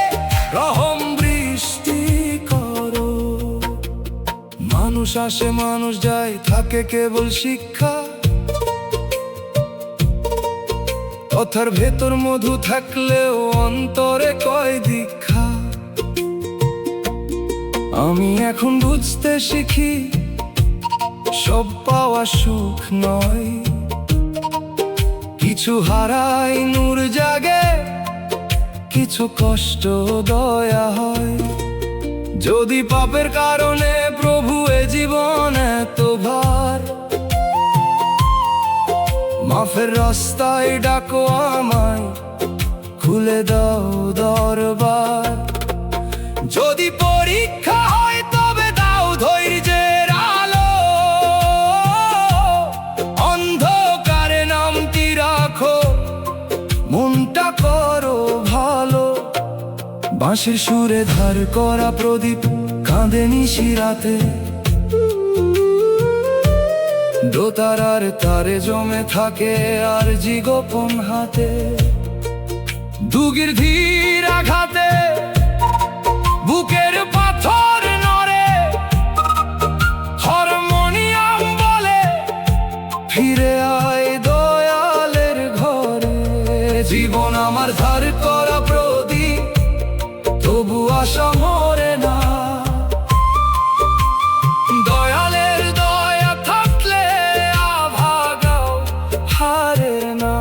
রহম বৃষ্টি করো। মানুষ আসে মানুষ যায়, থাকে কেবল শিক্ষা। কথার ভেতর মধু থাকলেও অন্তরে কয় দীক্ষা। আমি এখন বুঝতে শিখি, সব পাওয়া সুখ নয়। কিছু হারাই নূর জাগে, কিছু কষ্ট দয়া হয়। যদি পাপের কারণে প্রভু এ জীবন এত ভার, মাফের রাস্তায় ডাকো আমায়, খুলে দাও দরবার। যদি পরীক্ষা হয় তবে দাও ধৈর্যের আলো। অন্ধকারে নামটি রাখো, মনটা করো ভালো। বাঁশির সুরে ধার করা প্রদীপ কাঁদে নিশি রাতে। দোতারার তারে জমে থাকে আর জি গোপন হাতে। দুগির ধীর আঘাতে বুকের পাথর নড়ে। হারমোনিয়াম বলে ফিরে আয় দয়ালের ঘরে। জীবন আমার ধার করা প্রদীপ, তবু আশা মরে না। দয়ালের দয়া থাকলে আভাগাও হারে না।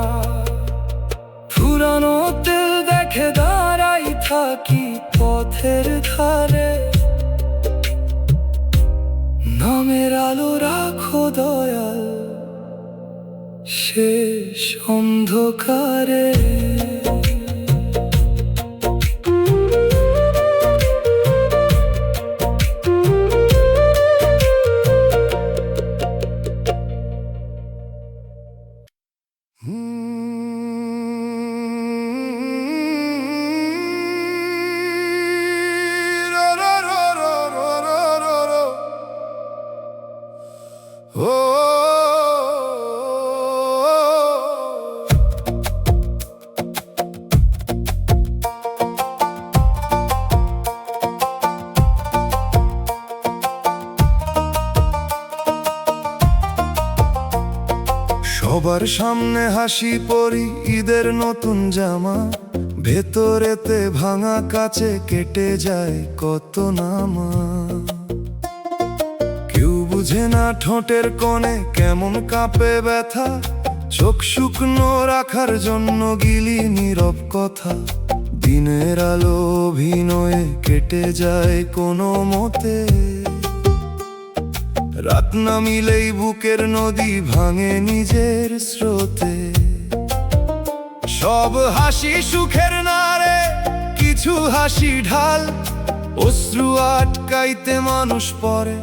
ফুরানো তেল দেখে দাঁড়াই থাকি পথের ধারে। নামের আলো রাখো দয়াল শেষ অন্ধকারে। সবার সামনে হাসি পরি ঈদের নতুন জামা। ভেতরেতে ভাঙা কাচে কেটে যায় কত নামা। কেউ বুঝে না ঠোঁটের কোণে কেমন কাঁপে ব্যথা। চোখ শুকনো রাখার জন্য গিলি নীরব কথা। দিনের আলো অভিনয়ে কেটে যায় কোনো মতে। রাত নামিলেই বুকের নদী ভাঙে নিজের স্রোতে। সব হাসি সুখের নারে, কিছু হাসি ঢাল। অশ্রু আটকাইতে মানুষ পড়ে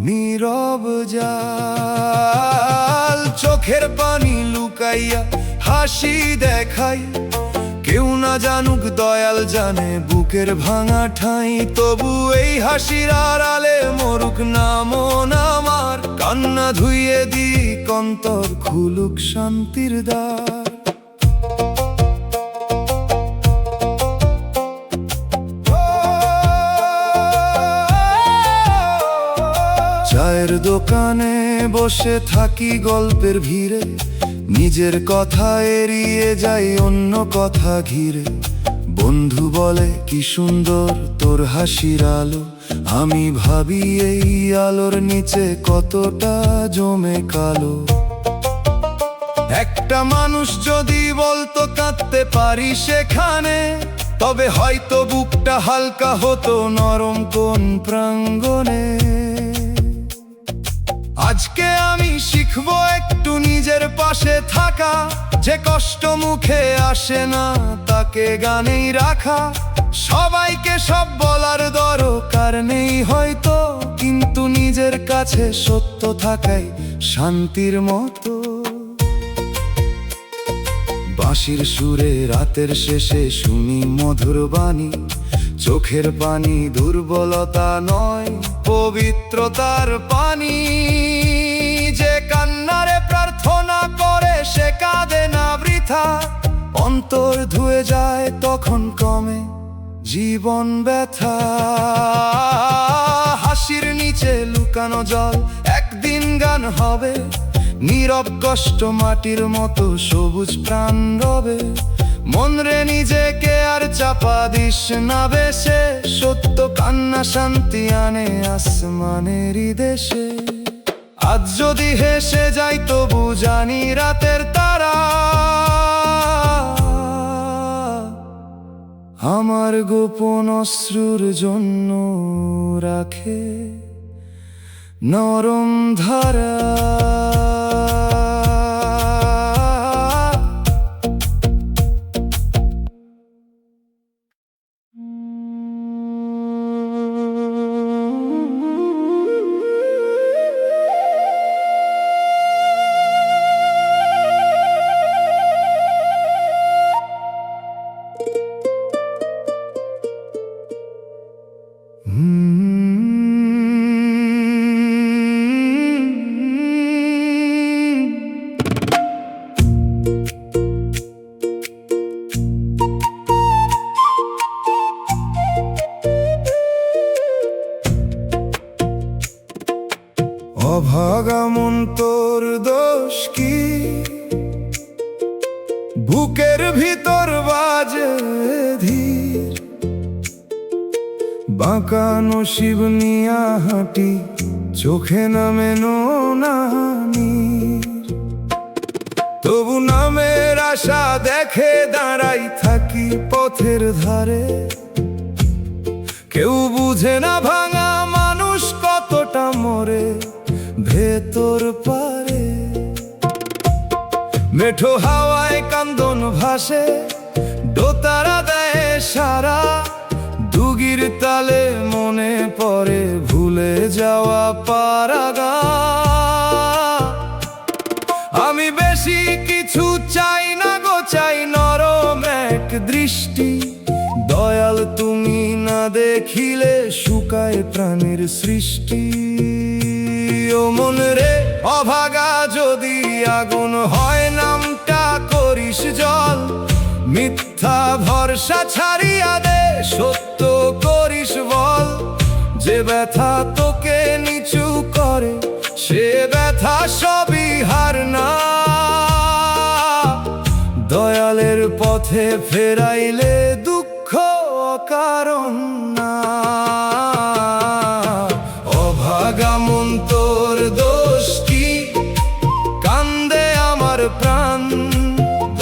নীরব জাল। চোখের পানি লুকাইয়া হাসি দেখাই, কেউ না জানুক দয়াল জানে বুকের ভাঙা ঠাঁই। তবু এই হাসির আড়ালে মরুক না মন আমার। কান্না ধুইয়ে দিক অন্তর, খুলুক শান্তির দ্বার। চায়ের দোকানে বসে থাকি গল্পের ভিড়ে। নিজের কথা এড়িয়ে যাই অন্য কথা ঘিরে। বন্ধু বলে কি সুন্দর তোর হাসির আলো, আমি ভাবি এই আলোর নিচে কতটা জমে কালো। একটা মানুষ যদি বলতো কাঁদতে পারি সেখানে, তবে হয়তো বুকটা হালকা হতো নরম কোন প্রাঙ্গণে। আজকে আমি শিখবো একটু নিজের পাশে থাকা, যে কষ্ট মুখে আসে না তাকে গানেই রাখা। সবাইকে সব বলার দরকার নেই হয়তো, কিন্তু নিজের কাছে সত্য থাকাই শান্তির মতো। বাঁশির সুরে রাতের শেষে শুনি মধুর বাণী, চোখের পানি দুর্বলতা নয় পবিত্রতার পানি। যে কান্নারে প্রার্থনা করে সে কাঁদে না বৃথা, অন্তর ধুয়ে যায় তখন কমে জীবন ব্যথা। হাসির নিচে লুকানো জল একদিন গান হবে, নীরব কষ্ট মাটির মতো সবুজ প্রাণ রবে। মন রে নিজেকে আর চাপা দিস না বেশে, সত্য কান্না শান্তি আনে আসমানেরই দেশে। আজ যদি হেসে যাই তবু জানি রাতের তারা আমার গোপন অশ্রুর জন্য রাখে নরম ধারা। অভাগা মন তোর দোষ কি, বুকের ভিতর বাজে ধীর। বাঁকা নসিব নিয়া হাঁটি, চোখে নামে নীর। তবু নামের আশা দেখে দাঁড়াই থাকি পথের ধারে। কেউ বুঝে না ভাঙা মানুষ কতটা মরে ভেতর পারে। মেঠো হাওয়ায় কান্দন ভাসে, দোতারা দেয় সারা। দুগির তালে মনে পড়ে ভুলে যাওয়া পারাগা। আমি বেশি কিছু চাই না গো, চাই নরম এক দৃষ্টি। দয়াল তুমি না দেখিলে শুকায় প্রাণের সৃষ্টি। ও মন রে অভাগা যদি আগুন হয়, নামটা করিস জল। মিথ্যা ভরসা ছাড়িয়া দে, সত্য করিস বল। যে ব্যথা তোকে নিচু করে সে ব্যথা সবই হার না। দয়ালের পথে ফেরাইলে দুঃখ অকারণ না। অভাগা মন তোর দোষ কি, কান্দে আমার প্রাণ।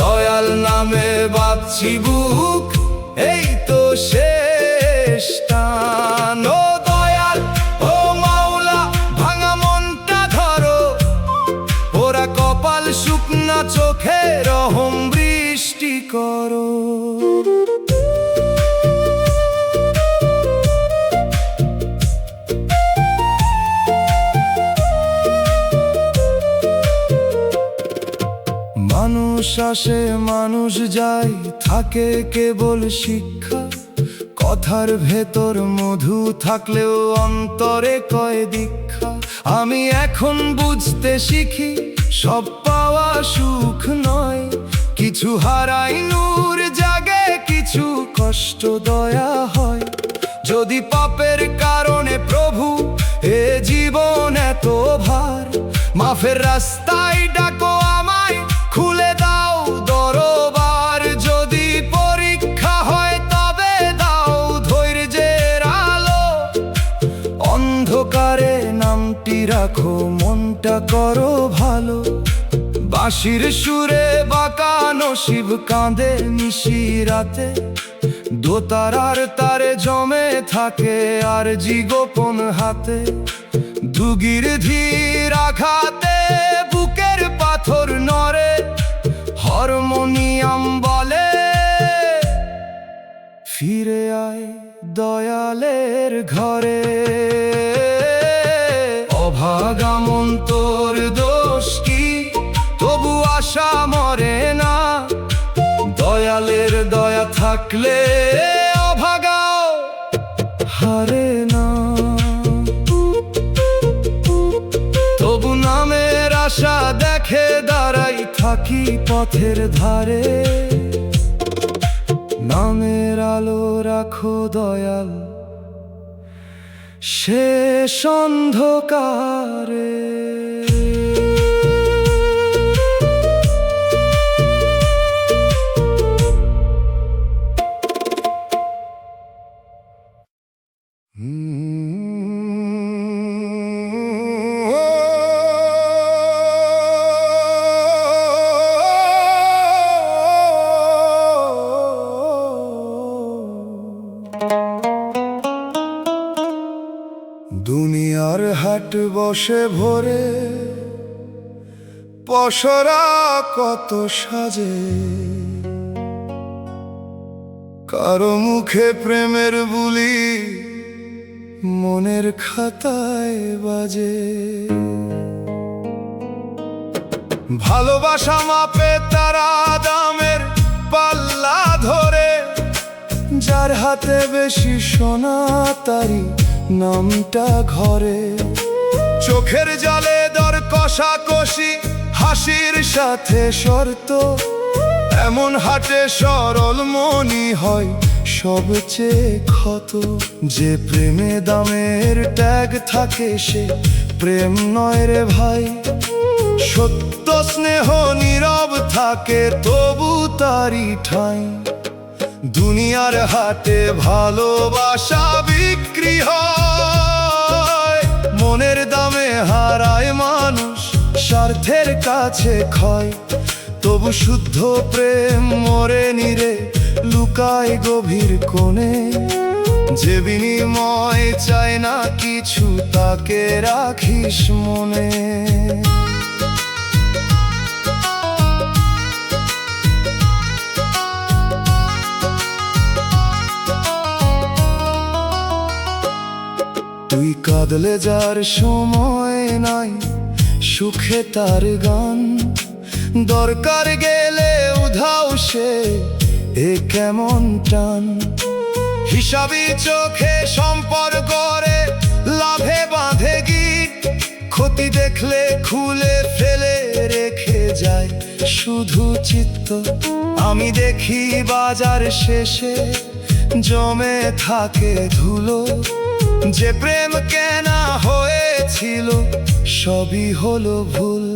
দয়াল নামে বাঁধছি বুক, এই তো শেষ টান। ও দয়াল ও মাওলা, ভাঙা মনটা ধরো। ওরা কপাল শুকনা চোখে রহম বৃষ্টি করো। মানুষ আসে মানুষ যায়, থাকে কেবল শিক্ষা। কথার ভেতর মধু থাকলেও অন্তরে কয় দীক্ষা। আমি এখন বুঝতে শিখি সব পাওয়া সুখ নয়। কিছু হারাই নূর জাগে, কিছু কষ্ট দয়া হয়। যদি পাপের কারণে প্রভু এ জীবন এত ভার, মাফের রাস্তায় ডাকো আমায়, খুলে দাও দরবার। যদি পরীক্ষা হয় তবে দাও ধৈর্যের আলো। রাখো মনটা করো ভালো। বাঁশির সুরে বাঁকা নসিব কাঁদে নিশি রাতে, দোতারার তারে জমে থাকে আর জি গোপন হাতে। দুগির ধীর আঘাতে বুকের পাথর নড়ে, হারমোনিয়াম বলে ফিরে আয় দয়ালের ঘরে। অভাগা মন তোর দোষ কি, তবু আশা মরে না। দয়ালের দয়া থাকলে অভাগাও হারে না। তবু নামের আশা দেখে দাঁড়াই থাকি পথের ধারে। নামের আলো রাখো দয়াল শেষ অন্ধকারে। দুনিয়ার হাট বসে ভরে, পসরা কত সাজে। কারো মুখে প্রেমের বুলি মনের খাতায় বাজে। ভালোবাসা মাপে তারা দামের পাল্লা ধরে, যার হাতে বেশি সোনা তারি নামটা ঘরে। চোখের জলে দর কষাকষি হাসির সাথে শর্ত, এমন হাটে সরল মনি হয় সবচেয়ে ক্ষত। যে প্রেমে দামের ট্যাগ থাকে সে প্রেম নয় রে ভাই। সত্য স্নেহ নীরব থাকে তবু তারি ঠাঁই। দুনিয়ার হাটে ভালোবাসা বিক্রি হয়, মনের দামে হারায় মানুষ, স্বার্থের কাছে ক্ষয়। তবু শুদ্ধ প্রেম মরে নিরে লুকায় গভীর কোণে। যে বিনিময় চায় না কিছু তাকে রাখিস মনে। তুই কাঁদলে যার সময় নাই, সুখে তার গান। দরকার গেলে উধাও সে এ কেমন টান। হিসাবি চোখে সম্পর্ক করে লাভে বাঁধে গিট। ক্ষতি দেখলে খুলে ফেলে রেখে যায় শুধু চিত্ত। আমি দেখি বাজার শেষে জমে থাকে ধুলো। যে প্রেম কেনা হয়েছিল সবই হলো ভুল।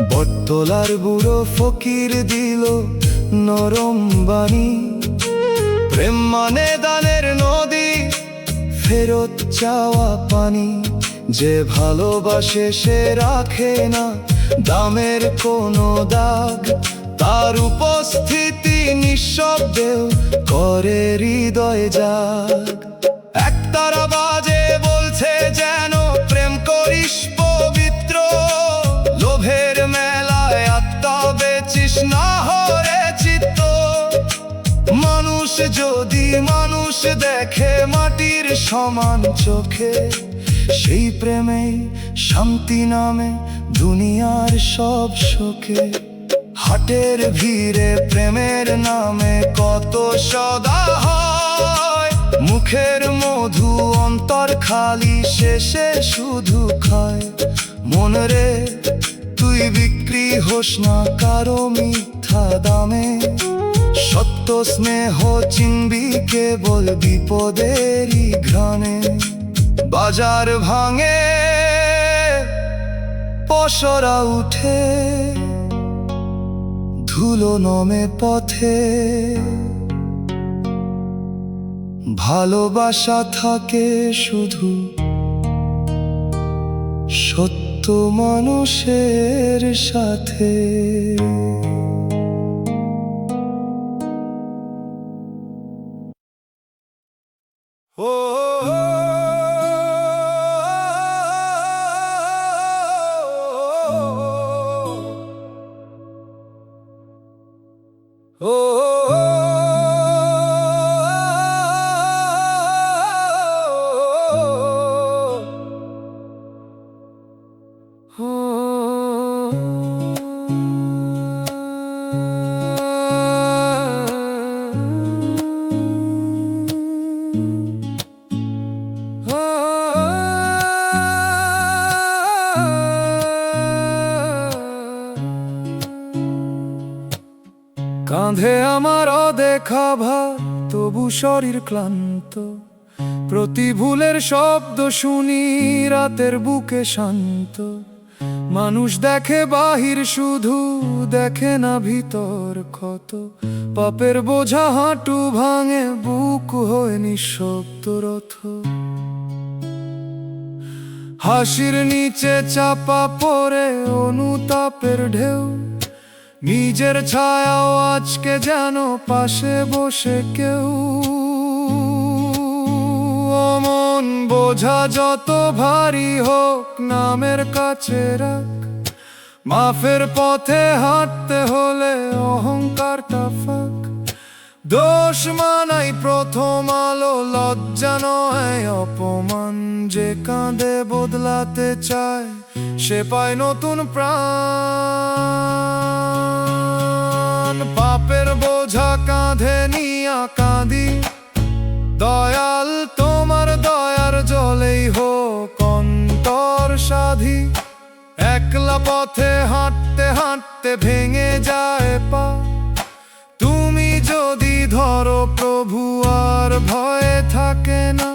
বটতলার বুড়ো ফকির দিল নরম বাণী। প্রেম মানে দানের নদী, ফেরত চাওয়া পানি। যে ভালোবাসে সে রাখে না দামের কোনো দাগ। তার উপস্থিতি নিঃশব্দেও করে হৃদয় জাগ। একতারা বাজে বলছে যেন প্রেম করিস পবিত্র। লোভের মেলায় আত্মা বেচিস না হরে চিত্ত। মানুষ যদি মানুষ দেখে মাটির সমান চোখে, সেই প্রেমে শান্তি নামে দুনিয়ার সব শোকে। হাটের ভিড়ে প্রেমের নামে কত সদা হয়। মুখের মধু অন্তর খালি, শেষে শুধু খায়। মন রে তুই বিক্রি হোস না কারো মিথ্যা দামে। সত্য স্নেহ চিনবি কেবল বিপদেরই ঘ্রাণে। বাজার ভাঙে পসরা উঠে, ধুলো নমে পথে, ভালোবাসা থাকে শুধু সত্য মানুষের সাথে। ও কাঁধে আমার অদেখা ভার, তবু শরীর ক্লান্ত। প্রতি ভুলের শব্দ শুনি রাতের বুকে শান্ত। মানুষ দেখে বাহির, শুধু দেখে না ভিতর ক্ষত। পাপের বোঝা হাঁটু ভাঙে, বুক হয়ে নিঃশব্দ রথ। হাসির নিচে চাপা পড়ে অনুতাপের ঢেউ। নিজের ছায়াও আজকে যেন পাশে বসে কেউ। মন বোঝা যত ভারী হোক, নামের কাছে রাখ। মাফের পথে হাঁটতে হলে অহংকারটা ফাঁক। দোষ মানাই প্রথম আলো, লজ্জা নয় অপমান। যে কাঁধে বদলাতে চায়, সে পায় নতুন প্রাণ। পাপের বোঝা কাঁধে নিয়া কাঁদি, দয়াল তোমার দয়ার জলেই হোক অন্তর সাধি। একলা পথে হাঁটতে হাঁটতে ভেঙে যায় পা। তুমি যদি ধরো প্রভু, আর ভয়ে থাকে না।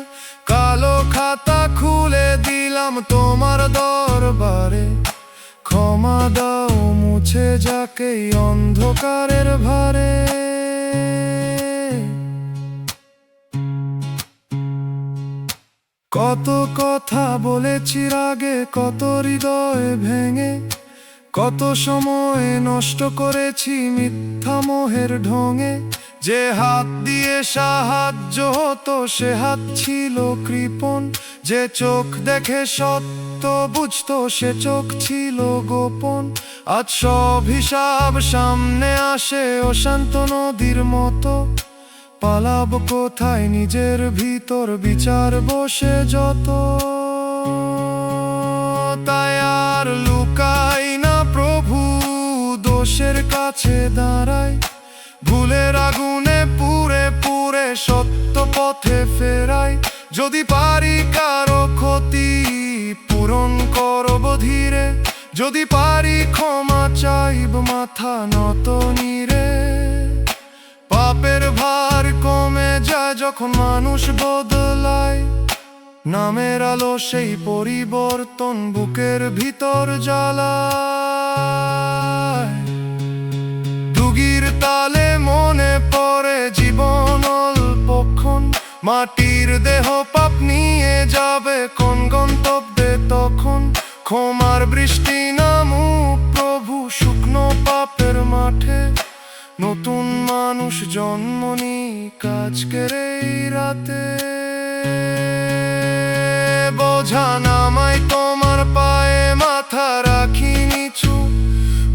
কালো খাতা খুলে দিলাম তোমার দরবারে। ক্ষমা দাও মুছে যাকে এই অন্ধকারের ভারে। কত কথা বলেছি রাগে, কত হৃদয় ভেঙে। কত সময় নষ্ট করেছি মিথ্যা মোহের ঢঙে। যে হাত দিয়ে সাহায্য হতো, সে হাত ছিল কৃপণ। যে চোখ দেখে সত্য বুঝতো, সে চোখ ছিল গোপন। আজ সব হিসাব সামনে আসে অশান্ত নদীর মতো। পালাব কোথায় নিজের ভিতর বিচার বসে যত। তাই আর লুকাই না প্রভু, দোষের কাছে দাঁড়াই। ভুলের আগুনে পুড়ে পুড়ে সত্য পথে ফেরাই। যদি পারি কারো ক্ষতি পূরণ করব ধীরে। যদি পারি ক্ষমা চাইব মাথা নত নীরে। পাপের ভার কমে যায় যখন মানুষ বদলায়। নামের আলো সেই পরিবর্তন বুকের ভিতর জ্বালায়। দুগির তালে মনে পড়ে জীবন অল্পক্ষণ। মাটির দেহ পাপ নিয়ে যাবে কোন গন্তব্যে তখন। ক্ষমার বৃষ্টি নামুক প্রভু শুকনো পাপের মাঠে। নতুন মানুষ জন্ম নিক আজকের এই রাতে। বোঝা নামাই তোমার পায়ে, মাথা রাখি নিচু।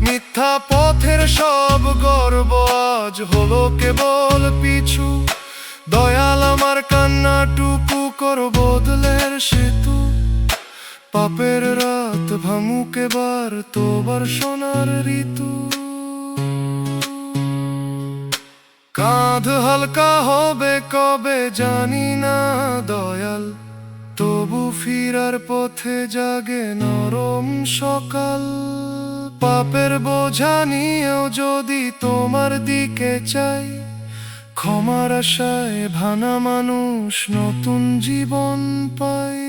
মিথ্যা পথের সব গর্ব আজ হলো কেবল পিছু। দয়াল আমার কান্নাটুকু কর বদলের সেতু। পাপের রাত ভাঙুক এবার তোবার সোনার ঋতু। কাঁধ হালকা হবে কবে জানি না দয়াল। তবু ফিরার পথে জাগে নরম সকাল। পাপের বোঝা নিয়েও যদি তোমার দিকে চাই। ক্ষমার আশায় ভাঙা মানুষ নতুন জীবন পায়।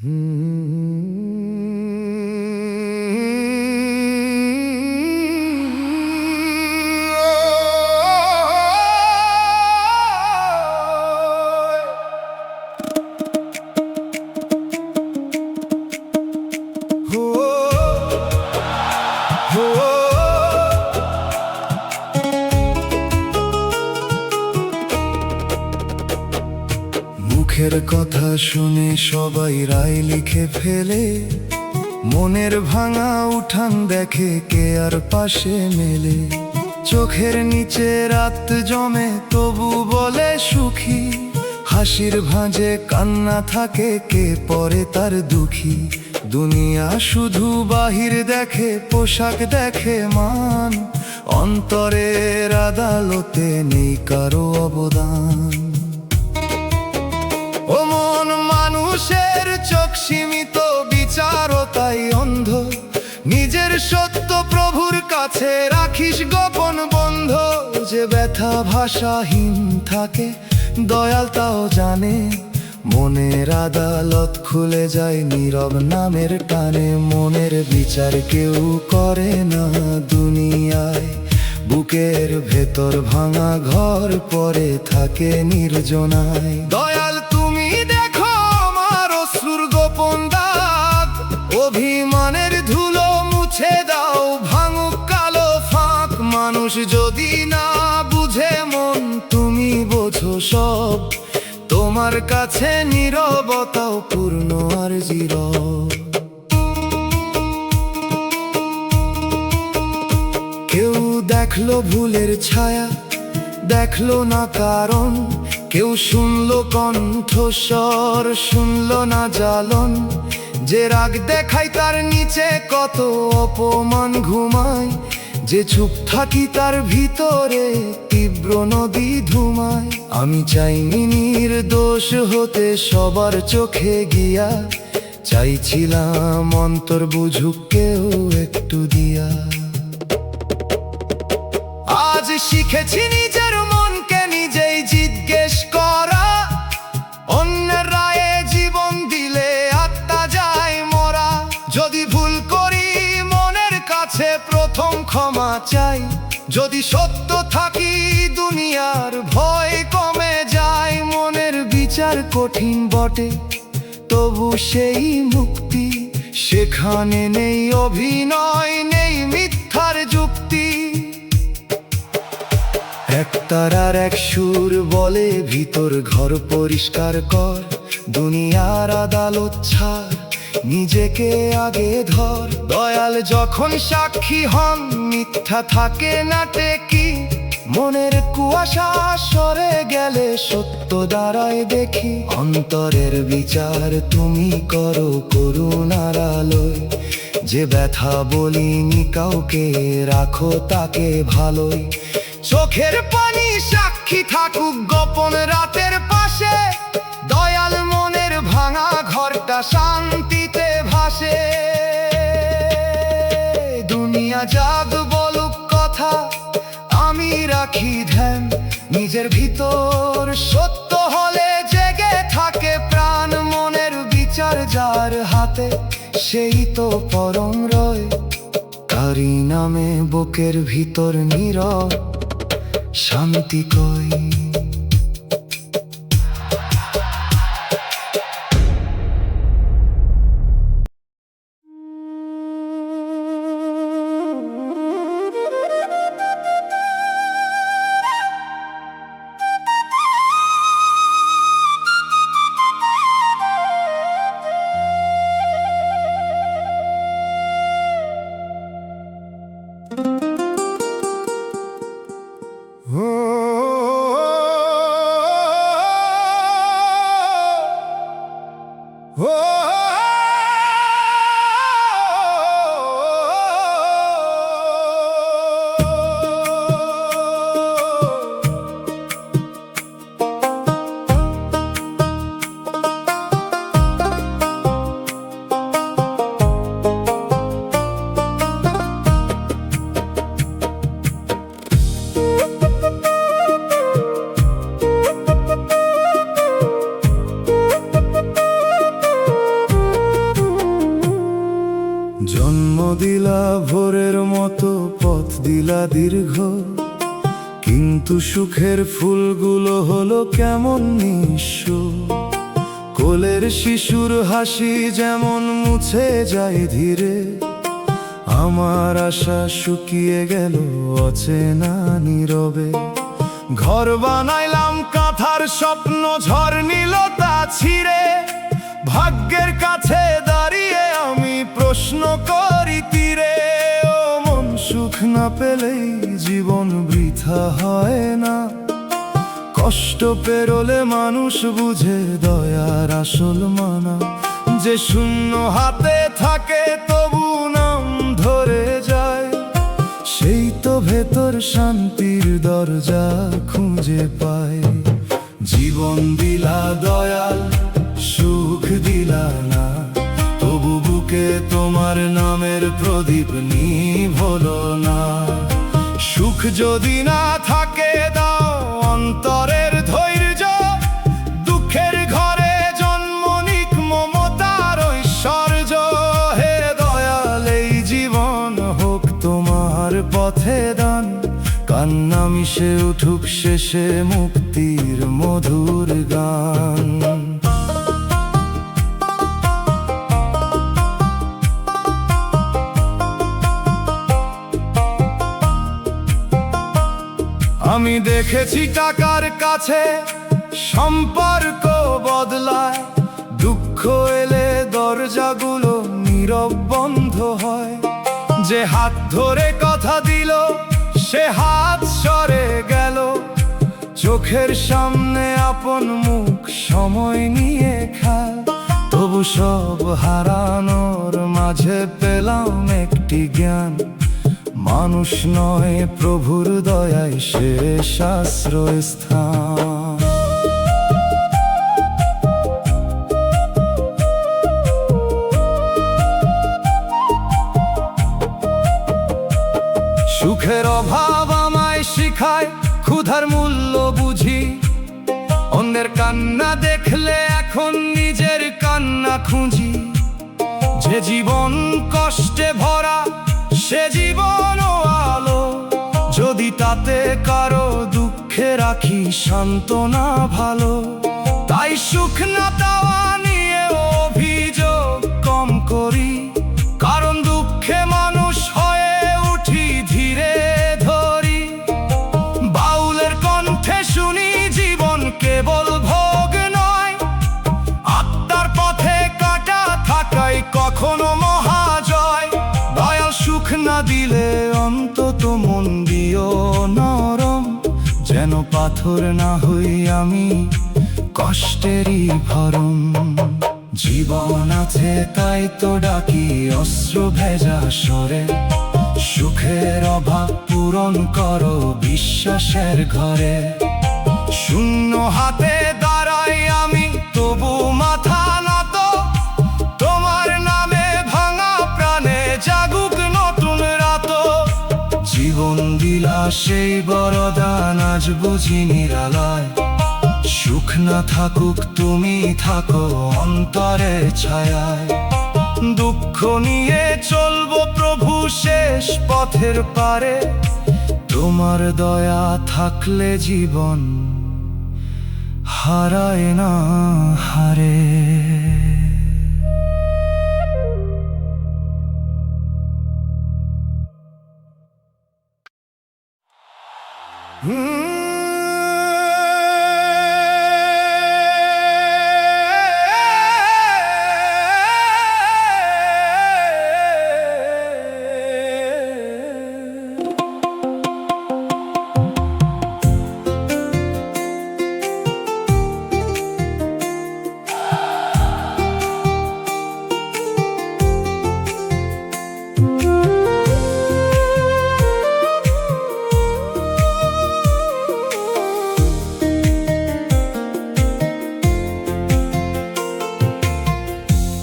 মুখের কথা শুনে সবাই রায় লিখে ফেলে, মনের ভাঙা উঠান দেখে কে আর পাশে মেলে। চোখের নিচে রাত জমে তবু বলে সুখী, হাসির ভাঁজে কান্না থাকে কে পরে তার দুঃখী। দুনিয়া শুধু বাহির দেখে, পোশাক দেখে মান, অন্তরের আদালতে নেই কারো অবদান। ও মন, মানুষের চোখ সীমিত, বিচারতাই অন্ধ। নিজের সত্য প্রভুর কাছে রাখিস গোপন বন্ধ। যে ব্যথা ভাষাহীন থাকে, দয়াল তাও জানে। মনের আদালত খুলে যায় নীরব নামের টানে। মনের বিচার কেউ করে না দুনিয়ায়, বুকের ভেতর ভাঙা ঘর পড়ে থাকে নির্জনায়। দয়াল তুমি দেখো আমার অশ্রুর গোপন দাগ, অভিমানের ধুলো মুছে দাও, ভাঙুক কালো ফাঁক। মানুষ যদি না বুঝে মন, তুমি বোঝো সব। তোমার কাছে নীরবতাও পূর্ণ আর জিরব। কেউ দেখলো ভুলের ছায়া, দেখলো না কারণ। কেউ শুনলো কণ্ঠস্বর, শুনলো না জ্বালন। যে রাগ দেখায় তার নিচে কত অপমান ঘুমায়। যে চুপ থাকি তার ভিতরে তীব্র নদী ধুমায়। আমি চাইনি নির্দোষ হতে সবার চোখে গিয়া, চাইছিলাম অন্তর বুঝুক কেউ একটু দিয়া। আজ শিখেছি নিজের মনকে নিজেই জিজ্ঞেস করা, অন্যের রায়ে জীবন দিলে আত্মা যায় মরা। যদি ভুল করি মনের কাছে প্রথম ক্ষমা চাই, যদি সত্য থাকি দুনিয়ার ভয় কমে যায়। মনের বিচার কঠিন বটে, তবু সেই মুক্তি। সেখানে নেই অভিনয়, নেই মিথ্যার যুক্তি। এক তারার এক সুর বলে ভিতর ঘর পরিষ্কার কর। দুনিয়ার আদালত ছাড়, নিজেকে আগে ধর। দয়াল যখন সাক্ষী হন, মিথ্যা থাকে না টেকি। মনের কুয়াশা সরে গেলে সত্য দাঁড়ায় দেখি। অন্তরের বিচার তুমি করো করুণার আলোয়। যে ব্যথা বলিনি কাউকে, রাখো তাকে ভালোই। চোখের পানি সাক্ষী থাকুক গোপন রাতের পাশে। দয়াল মনের ভাঙা ঘরটা শান্তিতে ভাসে। দুনিয়া জাগ বলুক কথা, আমি রাখি ধ্যান। নিজের ভিতর সত্য হলে জেগে থাকে প্রাণ। মনের বিচার যার হাতে, সেই তো পরম রয়। তারি নামে বুকের ভিতর নীরব শান্তি কই। ফুলটা দীর্ঘ, কিন্তু সুখের ফুলগুলো হলো কেমন নিঃস্ব। কোলের শিশুর হাসি যেমন মুছে যায় ধীরে, আমার আশা শুকিয়ে গেল অচেনা নীরবে। ঘর বানাইলাম কাঁথার স্বপ্ন ঝড় নিল তা ছিঁড়ে, ভাগ্যের কাছে দাঁড়িয়ে আমি প্রশ্ন করি তীরে, ও মন সুখ না পেলেই জীবন বৃথা হয় না। কষ্ট পেরোলে মানুষ বুঝে দয়ার আসল মানা, যে শূন্য হাতে থাকে তবু নাম ধরে যায়, সেই তো ভেতর শান্তির দরজা খুঁজে পায়। জীবন দিলা দয়াল, সুখ দিলা না, তবু বুকে তোমার নামের প্রদীপ নিভ হলো না। সুখ যদি না থাকে দাও অন্তরের ধৈর্য, দুঃখের ঘরে জন্ম নিক মমতার ঐশ্বর্য। হে দয়াল, এই জীবন হোক তোমার পথে দান, কান্না মিশে উঠুক শেষে মুক্তির মধুর গান। আমি দেখেছি টাকার কাছে সম্পর্ক বদলায়, দুঃখ এলে দরজাগুলো নীরব বন্ধ হয়। যে হাত ধরে কথা দিল সে হাত সরে গেল, চোখের সামনে আপন মুখ সময় নিয়ে খায়। তবু সব হারানোর মাঝে পেলাম একটি জ্ঞান, মানুষ নয় প্রভুর দয়ায় শেষ আশ্রয়স্থান। সুখের অভাব আমায় শিখায় ক্ষুধার মূল্য বুঝি, অন্যের কান্না দেখলে এখন নিজের কান্না খুঁজি। যে জীবন কষ্টে ভরা সে জীবনও আলো, যদি তাতে কারো দুঃখে রাখি সান্ত্বনা ভালো। তাই সুখ না পাওয়া নিয়ে অভিযোগ কম করি, কারণ দুঃখে মানুষ হয়ে উঠি ধীরে ধরি। বাউলের কণ্ঠে শুনি জীবন কেবল ভোগ নয়, আত্মার পথে কাটা থাকাই কখনো মহাজয়। দয়াল, সুখ না দিলে অন্তত মন দিও নরম, যেন পাথর না হই আমি কষ্টেরই ভরম। জীবন আছে তাই তো ডাকি অশ্রু ভেজা স্বরে, সুখের অভাব পূরণ করো বিশ্বাসের ঘরে। শূন্য হাতে দাঁড়াই আমি তবু মাথা নত, তোমার নামে ভাঙা প্রাণে জাগুক নতুন রাত। জীবন দিলা সেই বরদান আজ বুঝি নিরালায়, সুখ না থাকুক তুমি থাকো অন্তরে ছায়ায়। দুঃখ নিয়ে চলবো প্রভু শেষ পথের পারে, তোমার দয়া থাকলে জীবন হারায় না হারে।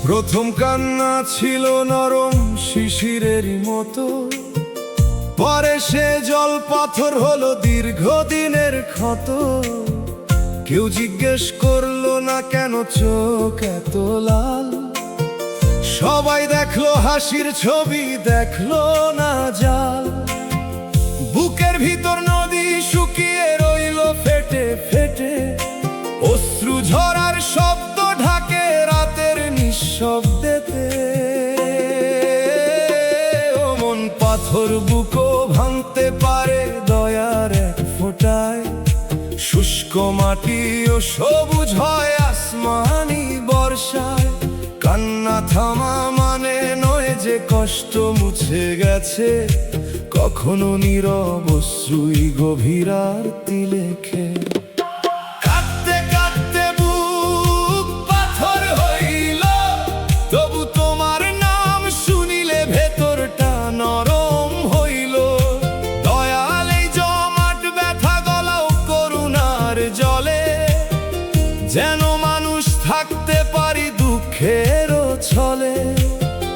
প্রথম কান্না ছিল নরম শিশিরেরই মতো, পরে সে জল পাথর হলো দীর্ঘদিনের ক্ষত। কেউ জিজ্ঞেস করলো না কেন চোখ এত লাল, সবাই দেখলো হাসির ছবি, দেখলো না জাল। বুকের ভিতর নদী শুকিয়ে রইল ফেটে ফেটে, অশ্রু ঝরার শব্দ ঢাকে রাতের নিঃশব্দেতে। ও মন পাথর বুকও ভাঙতে পারে দয়ার এক ফোঁটায়, শুষ্ক মাটি ও সবুজ হয় আসমানি বর্ষায়। কান্না থামা মানে নয় যে কষ্ট মুছে গেছে, কখনো নীরব অশ্রুই গভীর আরতি লেখে। কাঁদতে কাঁদতে বুক পাথর হইল, তবু তোমার নাম শুনিলে ভেতরটা নরম হইল। দয়াল এই জমাট ব্যথা গলাও করুণার জলে, যেন মানুষ থাকতে পারি দুঃখেরও ছলে।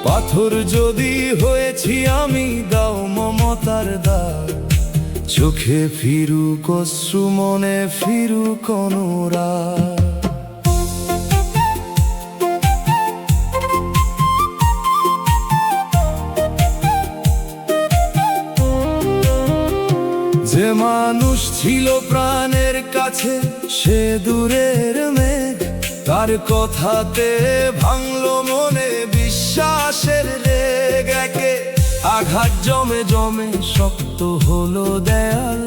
পাথর যদি হয়েছি আমি, দাও মমতার দাগ, চোখে ফিরুক অশ্রু, মনে ফিরুক অনুরাগ। যে মানুষ ছিল প্রাণের কাছে সে দূরের মেঘ, তার কথাতে ভাঙলো মনে বিশ্বাসের রেগ। একে আঘাত জমে জমে শক্ত হলো দেয়াল,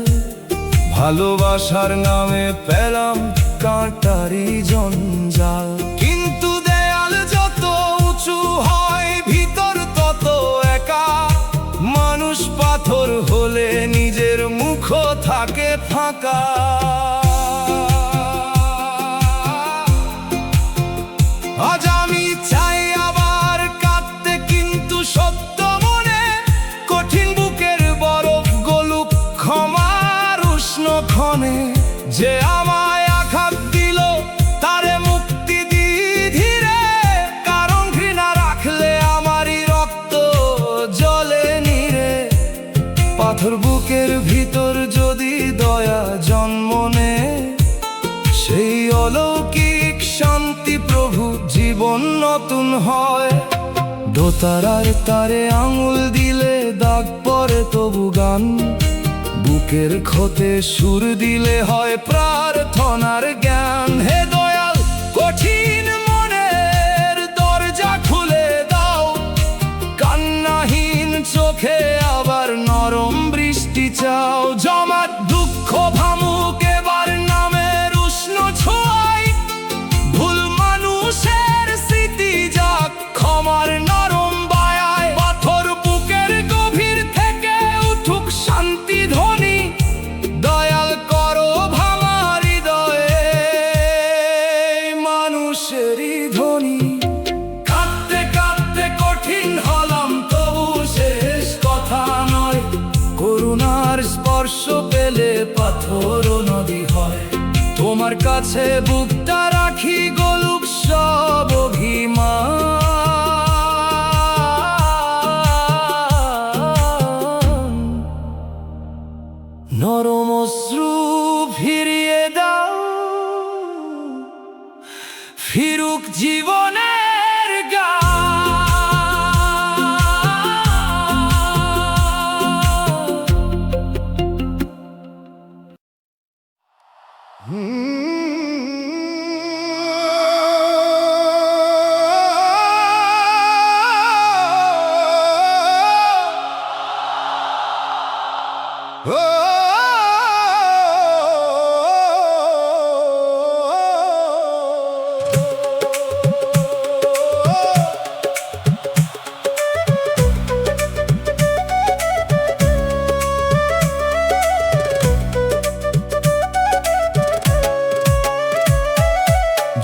ভালোবাসার নামে পেলাম কাঁটারি জঞ্জাল। কিন্তু দেয়াল যত উঁচু হয় ভিতর তত একা, মানুষ পাথর হলে নিজের মুখ থাকে ফাঁকা। আজ আমি চাই আবার কাঁদতে, কিন্তু সত্য মনে কঠিন বুকের বরফ গলুক ক্ষমার উষ্ণ ক্ষণে। যে আমায় আঘাত দিল তারে মুক্তি দি ধীরে, কারণ ঘৃণা রাখলে আমারই রক্ত জলে নিরে। পাথর বুকের ভিতর যদি দয়া জন্ম নেয়, সেই অলৌকিক শান্তি প্রভু জীবন নতুন হয়। দোতারার তারে আঙুল দিলে দাগ পড়ে তবু গান, বুকের ক্ষতে সুর দিলে হয় প্রার্থনার জ্ঞান। হে দয়াল কঠিন মনের দরজা খুলে দাও, কান্নাহীন চোখে আবার নরম বৃষ্টি চাও। জমাট দুঃখ ভামুক এবার নামের উষ্ণ ছোঁয়ায়, ভুল মানুষের স্মৃতি যাক ক্ষমার নরম বায়ায়। পাথর বুকের গভীর থেকে উঠুক শান্তি ধ্বনি, দয়াল করো ভাঙা হৃদয়ে মানুষেরই ধ্বনি। কাঁদতে কাঁদতে কঠিন হলাম তবু শেষ কথা নয়, করুণার স্পর্শ পেলে পাথর নদী হয়। তোমার কাছে বুকটা রাখি গলুক সব অভিমান। নরম অশ্রু ফিরিয়ে দাও, ফিরুক জীবনের গান।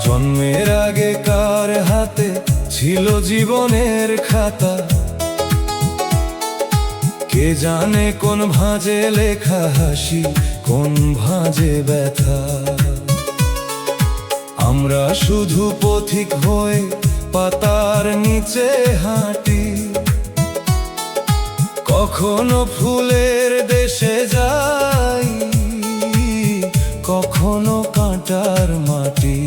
জন্মের আগে কার হাতে ছিল জীবনের খাতা, কে জানে কোন ভাঁজে লেখা হাসি, কোন ভাঁজে ব্যথা। আমরা শুধু পথিক হয়ে পাতার নিচে হাঁটি, কখনো ফুলের দেশে যাই, কখনো কাঁটার মাটি।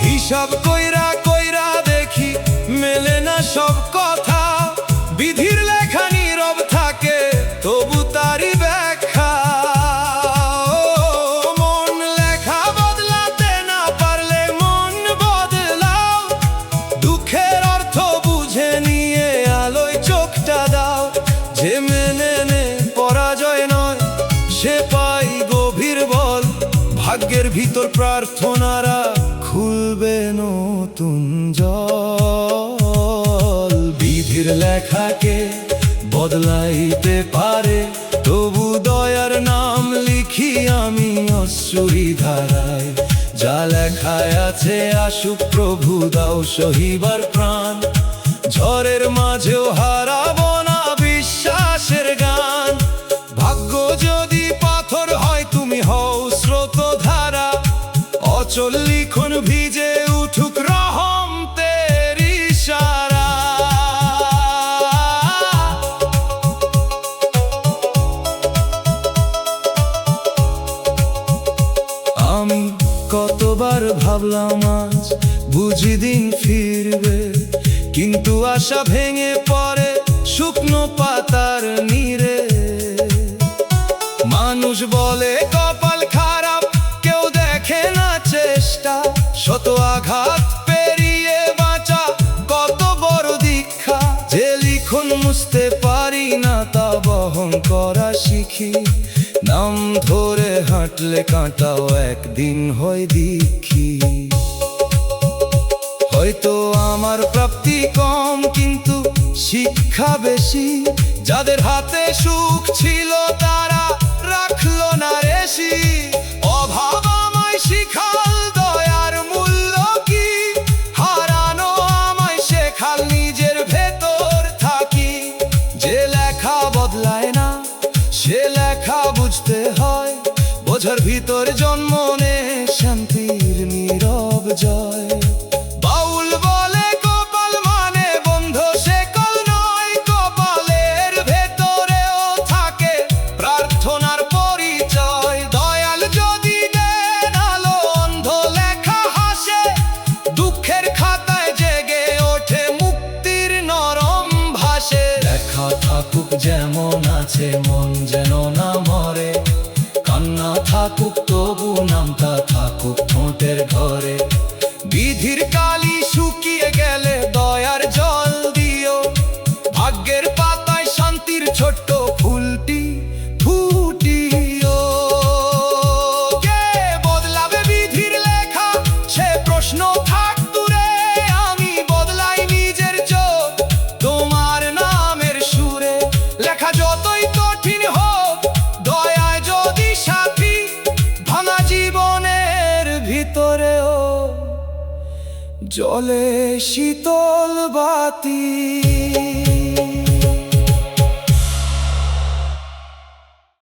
হিসাব কইরা কইরা দেখি মেলে না সব কথা, বিধির লেখা নীরব থাকে তো ভাগ্যের ভিতর প্রার্থনারা খুলবে নতুন জল। বিধির লেখাকে বদলাইতে পারে, তবু দয়ার নাম লিখি আমি অশ্রুরি ধারায়। যা লেখায় আছে আসুক প্রভু, দাও সহিবার প্রাণ। ঝড়ের মাঝেও হারাবো না বিশ্বাসের গান। ভাগ্য যদি পাথর হয় তুমি হও স্রোত ধারা, অচল লিখন ভিজে উঠুক রহমতের ইশারা। আমি কতবার ভাবলাম আজ বুঝি দিন ফিরবে, কিন্তু আশা ভেঙে পড়ে শুকনো পাতার নীড়ে। মানুষ বলে কপাল খারাপ, কেউ দেখে না চেষ্টা। শত আঘাত পেরিয়ে বাঁচা কত বড় দীক্ষা। যে লিখন মুছতে পারি না তা বহন করা শিখি। নাম ধরে হাঁটলে কাঁটাও একদিন হয় দীক্ষি। হয়তো আমার প্রাপ্তি কম কিন্তু শিক্ষা বেশি। যাদের হাতে সুখ ছিল তারা রাখলো না রেশি। অভাব আমায় শিখাল দয়ার মূল্য কি, হারানো আমায় শেখাল নিজের ভেতর থাকি। যে লেখা বদলায় না সে লেখা বুঝতে হয়, বোঝার ভিতর জন্ম নে শান্তির নীরব জয়। বাউল বলে কপাল মানে বন্ধ শেকল নয়, কপালের ভেতরেও থাকে প্রার্থনার পরিচয়। দয়াল যদি দেন আলো অন্ধ লেখা হাসে, দুঃখের খাতায় জেগে ওঠে মুক্তির নরম ভাসে। লেখা থাকুক যেমন আছে মন যেন না মরে, কান্না থাকুক তবু নামটা থাকুক ঠোঁটের ঘরে। বিধির কালি শুকিয়ে গেলে দয়ার জল দিও, ভাগ্যের পাতায় শান্তির ছোট্ট ফুলটি ফুটিও। কে বদলাবে বিধির লেখা সে প্রশ্ন থাক দূরে, আমি বদলাই নিজের চোখ তোমার নামের সুরে। লেখা যতই কঠিন হোক দয়ায় যদি সাথী, ভাঙা জীবনের ভিতরেও জলে শীতল বাতি।